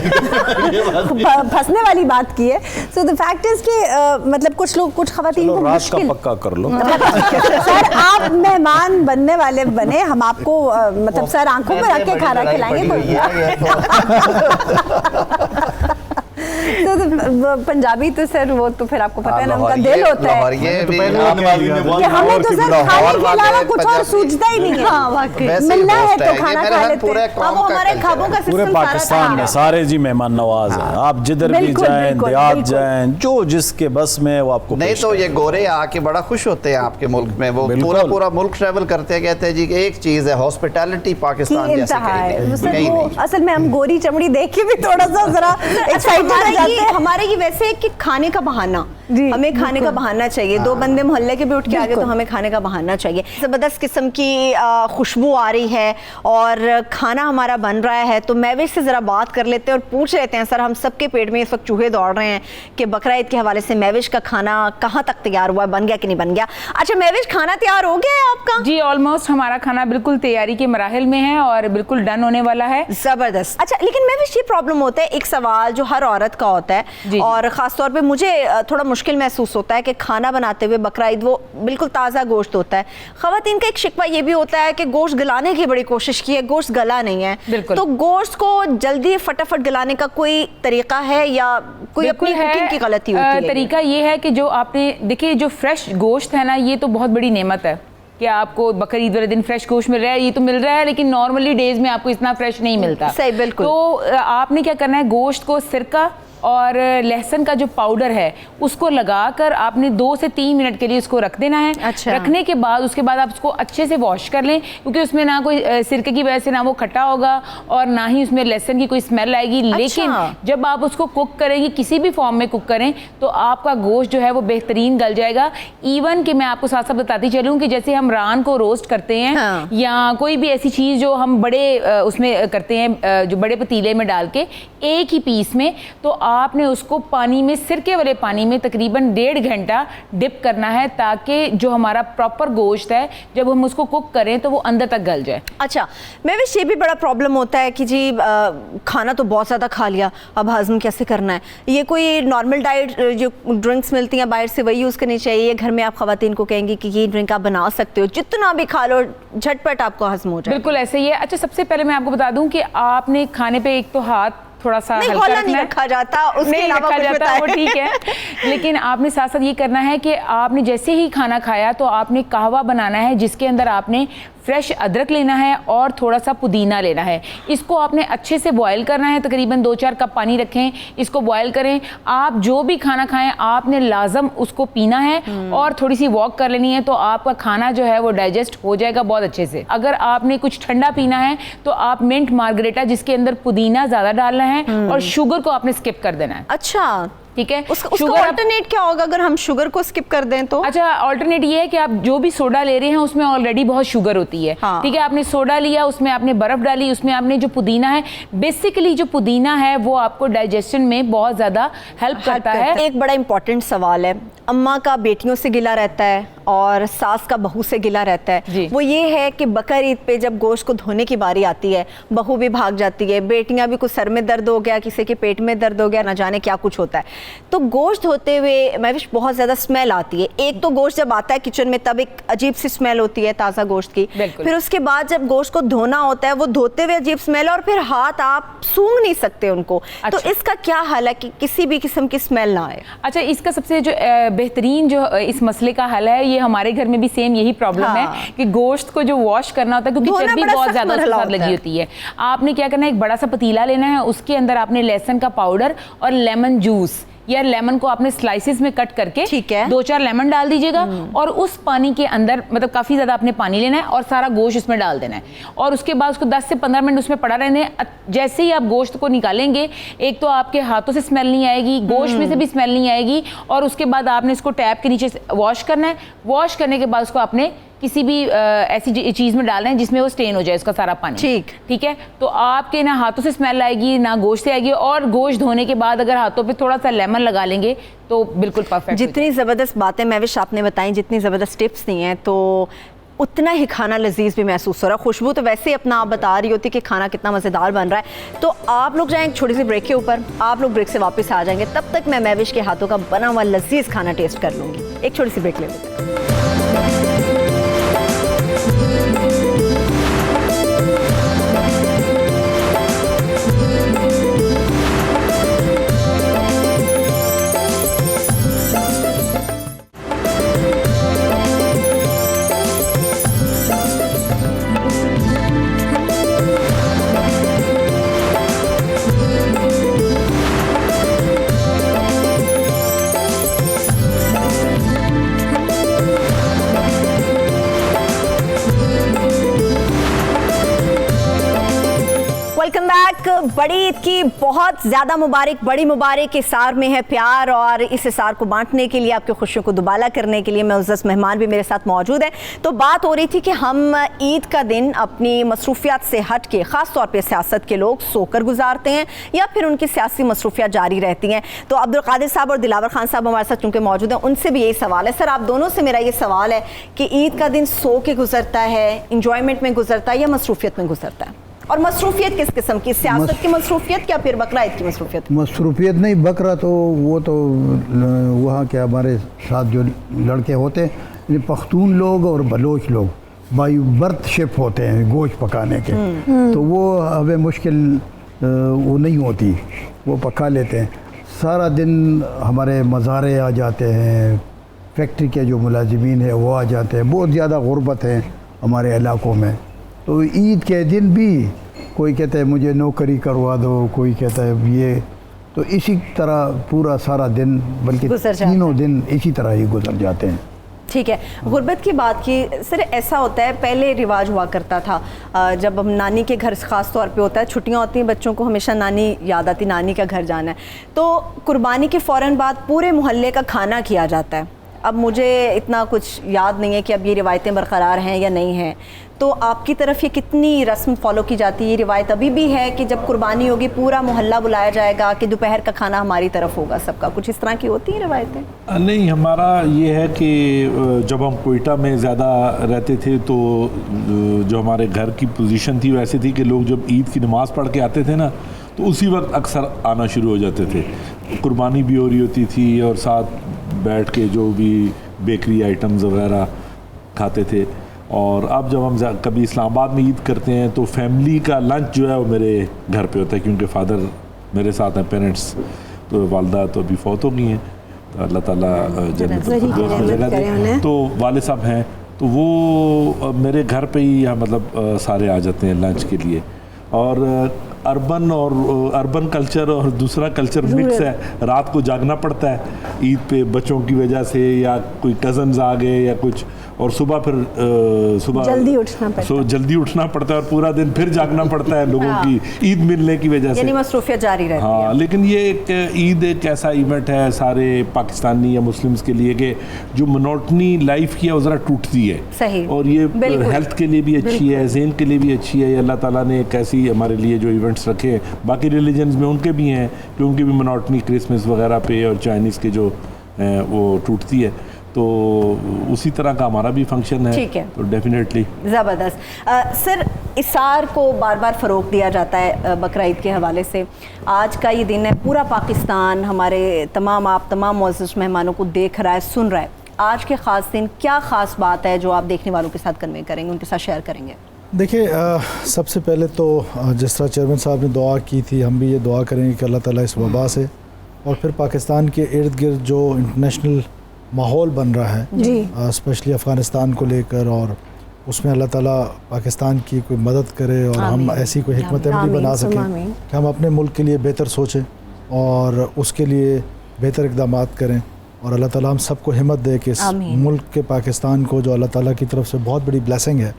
फंसने वाली बात की है। सो द फैक्ट इज कि मतलब कुछ लोग, कुछ खवातीन को मुश्किल, पक्का कर लो। सर आप मेहमान बनने वाले बने, हम आपको मतलब सर आंखों में रख के खाना खिलाएंगे। तो पंजाबी तो सर वो तो फिर आपको पता है ना, उनका दिल होता है। हमें तो सर खाने के अलावा कुछ और सूझता ही नहीं है। हाँ, वाकई मिलना है तो खाना खा लेते हैं। अब हमारे खाबों का पूरे पाकिस्तान में सारे जी मेहमान नवाज हैं, आप जिधर भी जाएं, देहात जाएं, जो जिसके बस में वो आपको नहीं। तो ये गोरे आके बड़ा खुश होते हैं आपके मुल्क में, वो पूरा मुल्क ट्रैवल करते हैं, कहते हैं जी कि एक चीज़ है हॉस्पिटैलिटी पाकिस्तान जैसी कहीं नहीं। असल में हम गोरी चमड़ी देख के भी थोड़ा सा जरा एक्साइटेड। हमारे ये वैसे कि खाने का बहाना जी, हमें खाने का बहाना चाहिए। दो बंदे मोहल्ले के भी उठ के आ गए तो हमें खाने का बहाना चाहिए। ज़बरदस्त किस्म की खुशबू आ रही है और खाना हमारा बन रहा है, तो महविश से ज़रा बात कर लेते हैं और पूछ लेते हैं। सर, हम सबके पेट में इस वक्त चूहे दौड़ रहे हैं कि बकरा ईद के हवाले से महविश का खाना कहाँ तक तैयार हुआ, बन गया कि नहीं बन गया। अच्छा महविश, खाना तैयार हो गया है आपका? जी, ऑलमोस्ट हमारा खाना बिल्कुल तैयारी के मराहिल में है और बिल्कुल डन होने वाला है। ज़बरदस्त। अच्छा, लेकिन महविश ये प्रॉब्लम होता है, एक सवाल जो हर औरत का होता है और ख़ास तौर पे मुझे थोड़ा मुश्किल महसूस होता है कि खाना बनाते हुए बकरा ईद वो बिल्कुल ताज़ा गोश्त होता है। ख़वातीन का एक शिकवा ये भी होता है कि गोश्त गलाने की बड़ी कोशिश की है, गोश्त गला नहीं है। तो गोश्त को जल्दी फटाफट गलाने का कोई तरीका है या कोई अपनी कुकिंग की गलती होती है? तरीका ये है कि जो आपने देखिए, जो फ्रेश गोश्त है ना, ये तो बहुत बड़ी नेमत है कि आपको बकरीद ईद वाले दिन फ्रेश गोश्त मिल रहा है। ये तो मिल रहा है, लेकिन नॉर्मली डेज में आपको इतना फ्रेश नहीं मिलता। सही, बिल्कुल। तो आपने क्या करना है, गोश्त को सिरका और लहसुन का जो पाउडर है उसको लगाकर आपने 2 से 3 मिनट के लिए उसको रख देना है। अच्छा। रखने के बाद उसके बाद आप उसको अच्छे से वॉश कर लें, क्योंकि उसमें ना कोई सिरके की वजह से ना वो खट्टा होगा और ना ही उसमें लहसुन की कोई स्मेल आएगी। लेकिन जब आप उसको कुक करेंगे, किसी भी फॉर्म में कुक करें, तो आपका गोश्त जो है वो बेहतरीन गल जाएगा। इवन कि मैं आपको साथ साथ बताती चलूँ कि जैसे हम रान को रोस्ट करते हैं या कोई भी ऐसी चीज़ जो हम बड़े उसमें करते हैं, जो बड़े पतीले में डाल के एक ही पीस में, तो आपने उसको पानी में, सिरके वाले पानी में तकरीबन 1.5 घंटा डिप करना है, ताकि जो हमारा प्रॉपर गोश्त है जब हम उसको कुक करें तो वो अंदर तक गल जाए। अच्छा, मैं भी ये भी बड़ा प्रॉब्लम होता है कि जी खाना तो बहुत ज़्यादा खा लिया, अब हजम कैसे करना है? ये कोई नॉर्मल डाइट जो ड्रिंक्स मिलती हैं बाहर से वही यूज़ करनी चाहिए? घर में आप ख़वातीन को कहेंगी कि ये ड्रिंक आप बना सकते हो, जितना भी खा लो झटपट आपको हजम हो जाए? बिल्कुल ऐसे ही है। अच्छा, सबसे पहले मैं आपको बता दूं कि आपने खाने पे एक तो हाथ थोड़ा सा नहीं, हल्का नहीं रखा जाता, उसके नहीं अलावा रखा कुछ जाता, वो ठीक है। लेकिन आपने साथ साथ ये करना है कि आपने जैसे ही खाना खाया तो आपने कहवा बनाना है, जिसके अंदर आपने फ्रेश अदरक लेना है और थोड़ा सा पुदीना लेना है। इसको आपने अच्छे से बॉयल करना है, तकरीबन 2-4 कप पानी रखें, इसको बॉयल करें। आप जो भी खाना खाएं आपने लाजम उसको पीना है और थोड़ी सी वॉक कर लेनी है, तो आपका खाना जो है वो डाइजेस्ट हो जाएगा बहुत अच्छे से। अगर आपने कुछ ठंडा पीना है तो आप मिंट मार्गरेटा, जिसके अंदर पुदीना ज़्यादा डालना है, और शुगर को आपने स्किप कर देना है। अच्छा, ठीक है। उसका अल्टरनेट क्या होगा अगर हम शुगर को स्किप कर दें तो? अच्छा, अल्टरनेट ये है कि आप जो भी सोडा ले रहे हैं उसमें ऑलरेडी बहुत शुगर होती है। ठीक है, आपने सोडा लिया, उसमें आपने बर्फ डाली, उसमें आपने जो पुदीना है, बेसिकली जो पुदीना है वो आपको डाइजेशन में बहुत ज़्यादा हेल्प करता है। एक बड़ा इंपॉर्टेंट सवाल है, अम्मा का बेटियों से गिला रहता है और सास का बहू से गिला रहता है। वो ये है कि बकर ईद पे जब गोश्त को धोने की बारी आती है, बहू भी भाग जाती है, बेटियां भी, कुछ सर में दर्द हो गया, किसी के पेट में दर्द हो गया, ना जाने क्या कुछ होता है। तो गोश्त धोते हुए महविश बहुत ज़्यादा स्मेल आती है। एक तो गोश्त जब आता है किचन में तब एक अजीब सी स्मेल होती है ताज़ा गोश्त की, फिर उसके बाद जब गोश्त को धोना होता है वो धोते हुए अजीब स्मेल, और फिर हाथ आप सूंघ नहीं सकते उनको। तो इसका क्या हल है कि किसी भी किस्म की स्मेल ना आए? अच्छा, इसका सबसे जो बेहतरीन जो इस मसले का हल है, ये हमारे घर में भी सेम यही प्रॉब्लम है कि गोश्त को जो वॉश करना होता है, क्योंकि चर्बी बहुत ज़्यादा उसके साथ लगी होती है। आपने क्या करना है, एक बड़ा सा पतीला लेना है, उसके अंदर आपने लहसुन का पाउडर और लेमन जूस या लेमन को आपने स्लाइसेस में कट करके 2-4 लेमन डाल दीजिएगा, और उस पानी के अंदर, मतलब काफ़ी ज़्यादा आपने पानी लेना है और सारा गोश्त उसमें डाल देना है, और उसके बाद उसको 10 से 15 मिनट उसमें पड़ा रहने हैं। जैसे ही आप गोश्त को निकालेंगे, एक तो आपके हाथों से स्मेल नहीं आएगी, गोश्त में से भी स्मेल नहीं आएगी, और उसके बाद आपने इसको टैप के नीचे वॉश करना है। वॉश करने के बाद उसको आपने किसी भी ऐसी चीज़ में डालना है जिसमें वो स्टेन हो जाए उसका सारा पानी। ठीक है, तो आपके ना हाथों से स्मेल आएगी ना गोश्त से आएगी, और गोश्त धोने के बाद अगर हाथों पे थोड़ा सा लेमन लगा लेंगे तो बिल्कुल परफेक्ट। जितनी ज़बरदस्त बातें महविश आपने बताई, जितनी ज़बरदस्त टिप्स दी हैं, तो उतना ही खाना लजीज भी महसूस हो रहा है। खुशबू तो वैसे ही अपना आप बता रही होती कि खाना कितना मज़ेदार बन रहा है। तो आप लोग जाएँ एक छोटी सी ब्रेक के ऊपर, आप लोग ब्रेक से वापस आ जाएंगे, तब तक मैं महविश के हाथों का बना हुआ लजीज खाना टेस्ट कर लूँगी। एक छोटी सी ब्रेक ले लेते हैं। तक बड़ी ईद की बहुत ज़्यादा मुबारक, बड़ी मुबारक। इसार में है प्यार और इस इसार को बांटने के लिए, आपकी खुशियों को दुबाला करने के लिए मुअज़्ज़ज़ मेहमान भी मेरे साथ मौजूद हैं। तो बात हो रही थी कि हम ईद का दिन अपनी मसरूफियात से हट के, ख़ास तौर पे सियासत के लोग सोकर गुजारते हैं या फिर उनकी सियासी मसरूफियात जारी रहती हैं। तो अब्दुल कादिर साहब और दिलावर खान साहब हमारे साथ चूँकि मौजूद हैं, उनसे भी यही सवाल है। सर, आप दोनों से मेरा ये सवाल है कि ईद का दिन सो के गुजरता है, इंजॉयमेंट में गुजरता है या मसरूफियत में गुजरता है? और मसरूफियत किस किस्म की, सियासत की मसरूफियत या फिर बकरा ईद की मसरूफियत? मसरूफियत नहीं, बकरा तो वो तो वहाँ के हमारे साथ जो लड़के होते हैं, पख्तून लोग और बलोच लोग बाई बर्थ शिप होते हैं गोश्त पकाने के, तो वो हमें मुश्किल वो नहीं होती, वो पका लेते हैं। सारा दिन हमारे मज़ारे आ जाते हैं, फैक्ट्री के जो मुलाजिमीन है वो आ जाते हैं, बहुत ज़्यादा गुर्बत है हमारे इलाकों में। तो ईद के दिन भी कोई कहता है मुझे नौकरी करवा दो, कोई कहता है ये, तो इसी तरह पूरा सारा दिन, बल्कि तीनों दिन इसी तरह ही गुजर जाते हैं। ठीक है, गुर्बत की बात की सर, ऐसा होता है पहले रिवाज हुआ करता था, जब हम नानी के घर ख़ास तौर पे होता है, छुट्टियां होती हैं, बच्चों को हमेशा नानी याद आती, नानी का घर जाना है, तो कुर्बानी के फ़ौरन बाद पूरे मोहल्ले का खाना किया जाता है। अब मुझे इतना कुछ याद नहीं है कि अब ये रिवायतें बरकरार हैं या नहीं हैं, तो आपकी तरफ ये कितनी रस्म फॉलो की जाती है? ये रिवायत अभी भी है कि जब कुर्बानी होगी पूरा मोहल्ला बुलाया जाएगा कि दोपहर का खाना हमारी तरफ होगा सबका, कुछ इस तरह की होती है रिवायतें? नहीं, हमारा ये है कि जब हम कोयटा में ज़्यादा रहते थे तो जो हमारे घर की पोजीशन थी वैसे थी कि लोग जब ईद की नमाज़ पढ़ के आते थे ना, तो उसी वक्त अक्सर आना शुरू हो जाते थे। कुर्बानी भी हो रही होती थी और साथ बैठ के जो भी बेकरी आइटम्स वगैरह खाते थे। और अब जब हम कभी इस्लामाबाद में ईद करते हैं तो फैमिली का लंच जो है वो मेरे घर पे होता है, क्योंकि फ़ादर मेरे साथ हैं, पेरेंट्स, तो वालदा तो अभी फौत हो गई हैं, तो अल्लाह ताला जन्नत में जगह दे। तो वाले साहब हैं, तो वो मेरे घर पे ही मतलब सारे आ जाते हैं लंच के लिए। और अर्बन कल्चर और दूसरा कल्चर मिक्स है, रात को जागना पड़ता है ईद पे बच्चों की वजह से, या कोई कज़न्स आ गए या कुछ, और सुबह फिर सुबह जल्दी उठना पड़ता है और पूरा दिन फिर जागना पड़ता है लोगों की ईद मिलने की वजह से, यानी मसरूफियत जारी रहती है। हाँ, लेकिन ये एक ईद एक ऐसा इवेंट है सारे पाकिस्तानी या मुस्लिम्स के लिए कि जो मोनोटनी लाइफ की है वो ज़रा टूटती है। सही। और ये हेल्थ के लिए भी अच्छी है, ज़हन के लिए भी अच्छी है। अल्लाह ताला ने एक ऐसी हमारे लिए जो इवेंट्स रखे हैं, बाकी रिलीजन्स में उनके भी हैं कि उनकी भी मोनोटनी क्रिसमस वगैरह पे और चाइनीज़ के जो वो टूटती है, तो उसी तरह का हमारा भी फंक्शन है। ठीक है, तो डेफिनेटली ज़बरदस्त। सर, इसार को बार बार फ़रोग़ दिया जाता है बकरा ईद के हवाले से। आज का ये दिन है, पूरा पाकिस्तान, हमारे तमाम मुअज़्ज़ज़ मेहमानों को देख रहा है, सुन रहा है। आज के ख़ास दिन, क्या ख़ास बात है जो आप देखने वालों के साथ कन्वे करेंगे, उनके साथ शेयर करेंगे? देखिए, सबसे पहले तो जिस तरह चेयरमैन साहब ने दुआ की थी, हम भी ये दुआ करेंगे कि अल्लाह ताला इस वबा से, और फिर पाकिस्तान के इर्द गिर्द जो इंटरनेशनल माहौल बन रहा है स्पेशली अफ़गानिस्तान को लेकर, और उसमें अल्लाह ताला पाकिस्तान की कोई मदद करे और हम ऐसी कोई हिकमत अमली बना सकें कि हम अपने मुल्क के लिए बेहतर सोचें और उसके लिए बेहतर इक़दाम करें, और अल्लाह ताला हम सबको हिम्मत दे कि इस मुल्क के पाकिस्तान को, जो अल्लाह ताला की तरफ से बहुत बड़ी ब्लेसिंग है,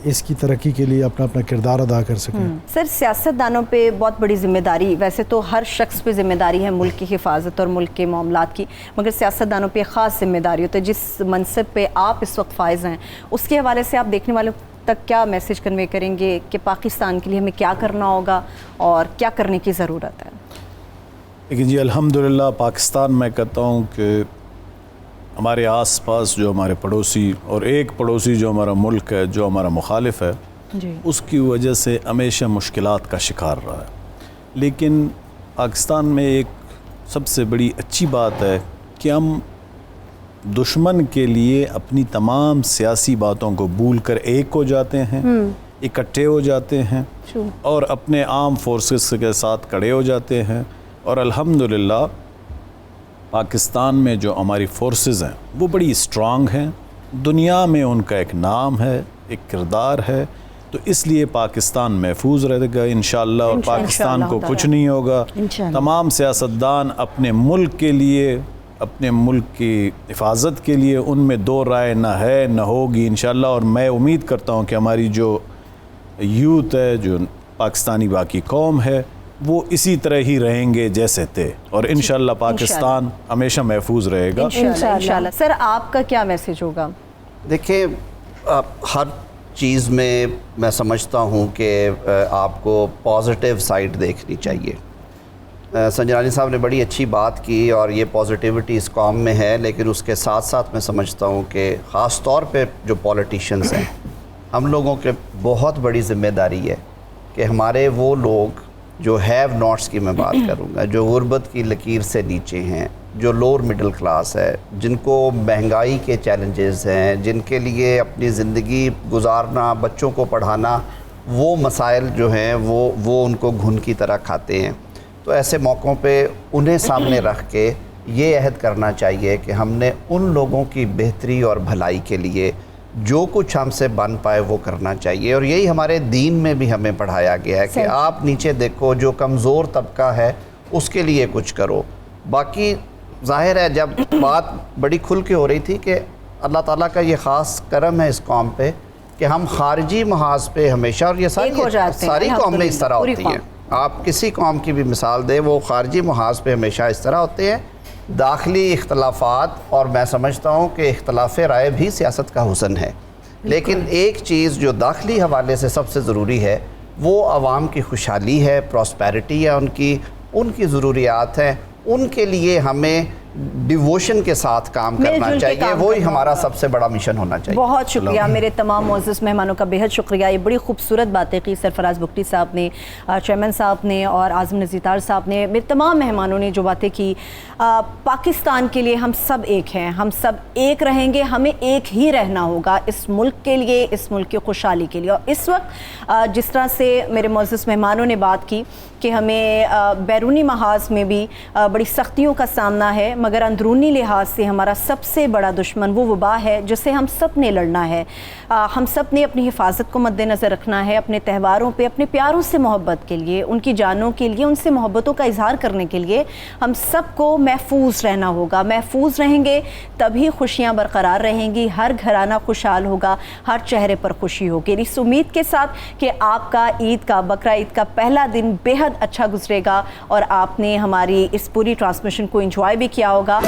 इसकी तरक्की के लिए अपना अपना किरदार अदा कर सकें। सर, सियासतदानों पे बहुत बड़ी जिम्मेदारी, वैसे तो हर शख्स पे जिम्मेदारी है मुल्क की हिफाजत और मुल्क के मामलात की, मगर सियासतदानों पे ख़ास जिम्मेदारी होती है। जिस मनसब पे आप इस वक्त फाइज हैं, उसके हवाले से आप देखने वालों तक क्या मैसेज कन्वे करेंगे कि पाकिस्तान के लिए हमें क्या करना होगा और क्या करने की ज़रूरत है? लेकिन जी अल्हम्दुलिल्लाह पाकिस्तान में कहता हूँ कि हमारे आसपास जो हमारे पड़ोसी, और एक पड़ोसी जो हमारा मुल्क है, जो हमारा मुखालिफ है, उसकी वजह से हमेशा मुश्किलात का शिकार रहा है। लेकिन पाकिस्तान में एक सबसे बड़ी अच्छी बात है कि हम दुश्मन के लिए अपनी तमाम सियासी बातों को भूल कर एक हो जाते हैं, इकट्ठे हो जाते हैं और अपने आर्म फोर्सेस के साथ खड़े हो जाते हैं। और अल्हम्दुलिल्लाह पाकिस्तान में जो हमारी फोर्सेस हैं वो बड़ी स्ट्रांग हैं, दुनिया में उनका एक नाम है, एक किरदार है, तो इसलिए पाकिस्तान महफूज रहेगा इंशाअल्लाह, और पाकिस्तान को कुछ नहीं होगा। तमाम सियासतदान अपने मुल्क के लिए, अपने मुल्क की हिफाजत के लिए, उनमें दो राय ना है ना होगी इंशाअल्लाह। और मैं उम्मीद करता हूँ कि हमारी जो यूथ है, जो पाकिस्तानी बाकी कौम है वो इसी तरह ही रहेंगे जैसे थे, और इंशाल्लाह पाकिस्तान हमेशा महफूज रहेगा। इंशाल्लाह। सर आपका क्या मैसेज होगा? देखिए, हर चीज़ में मैं समझता हूँ कि आपको पॉजिटिव साइड देखनी चाहिए। संजनानी साहब ने बड़ी अच्छी बात की और ये पॉजिटिविटी इस कौम में है, लेकिन उसके साथ साथ मैं समझता हूँ कि ख़ास तौर पे जो पॉलिटिशियंस हैं, हम लोगों के बहुत बड़ी ज़िम्मेदारी है कि हमारे वो लोग जो हैव नॉट्स की मैं बात करूँगा, जो गुर्बत की लकीर से नीचे हैं, जो लोअर मिडिल क्लास है, जिनको महंगाई के चैलेंजेस हैं, जिनके लिए अपनी ज़िंदगी गुजारना, बच्चों को पढ़ाना, वो मसाइल जो हैं वो उनको घुन की तरह खाते हैं। तो ऐसे मौक़ों पे उन्हें सामने रख के ये अहद करना चाहिए कि हमने उन लोगों की बेहतरी और भलाई के लिए जो कुछ हमसे बन पाए वो करना चाहिए। और यही हमारे दीन में भी हमें पढ़ाया गया है कि आप नीचे देखो, जो कमज़ोर तबका है उसके लिए कुछ करो। बाकी ज़ाहिर है जब बात बड़ी खुल के हो रही थी कि अल्लाह ताला का ये ख़ास करम है इस कौम पे कि हम खारजी महाज पे हमेशा, और ये सारी कौमें इस तरह होती हैं, आप किसी कौम की भी मिसाल दें, वो खारजी महाज पे हमेशा इस तरह होते हैं। दाखिली इख्तलाफात, और मैं समझता हूँ कि इख्तलाफ राय भी सियासत का हुस्न है, लेकिन एक चीज़ जो दाखिली हवाले से सबसे ज़रूरी है वो आवाम की खुशहाली है, प्रॉस्पेरिटी है, उनकी ज़रूरियात हैं, उनके लिए हमें डिवोशन के साथ काम करना चाहिए। वही हमारा सबसे बड़ा मिशन होना चाहिए। बहुत शुक्रिया मेरे तमाम मोअज़्ज़ज़ मेहमानों का, बेहद शुक्रिया। ये बड़ी खूबसूरत बातें की सरफराज बुगटी साहब ने, चेयरमैन साहब ने और आज़म नज़ीर साहब ने, मेरे तमाम मेहमानों ने जो बातें की। पाकिस्तान के लिए हम सब एक हैं, हम सब एक रहेंगे, हमें एक ही रहना होगा इस मुल्क के लिए, इस मुल्क की खुशहाली के लिए। और इस वक्त जिस तरह से मेरे मोअज़्ज़ज़ मेहमानों ने बात की कि हमें बैरूनी महाज में भी बड़ी सख्तियों का सामना है, मगर अंदरूनी लिहाज से हमारा सबसे बड़ा दुश्मन वो वबा है जिससे हम सब ने लड़ना है। हम सब ने अपनी हिफाजत को मद्देनज़र रखना है, अपने त्योहारों पे अपने प्यारों से मोहब्बत के लिए, उनकी जानों के लिए, उनसे मोहब्बतों का इजहार करने के लिए हम सबको महफूज रहना होगा। महफूज रहेंगे तभी खुशियाँ बरकरार रहेंगी, हर घराना खुशहाल होगा, हर चेहरे पर खुशी होगी। इस उम्मीद के साथ कि आपका ईद का, बकरा ईद का पहला दिन बेहद अच्छा गुजरेगा और आपने हमारी इस पूरी ट्रांसमिशन को एंजॉय भी किया होगा।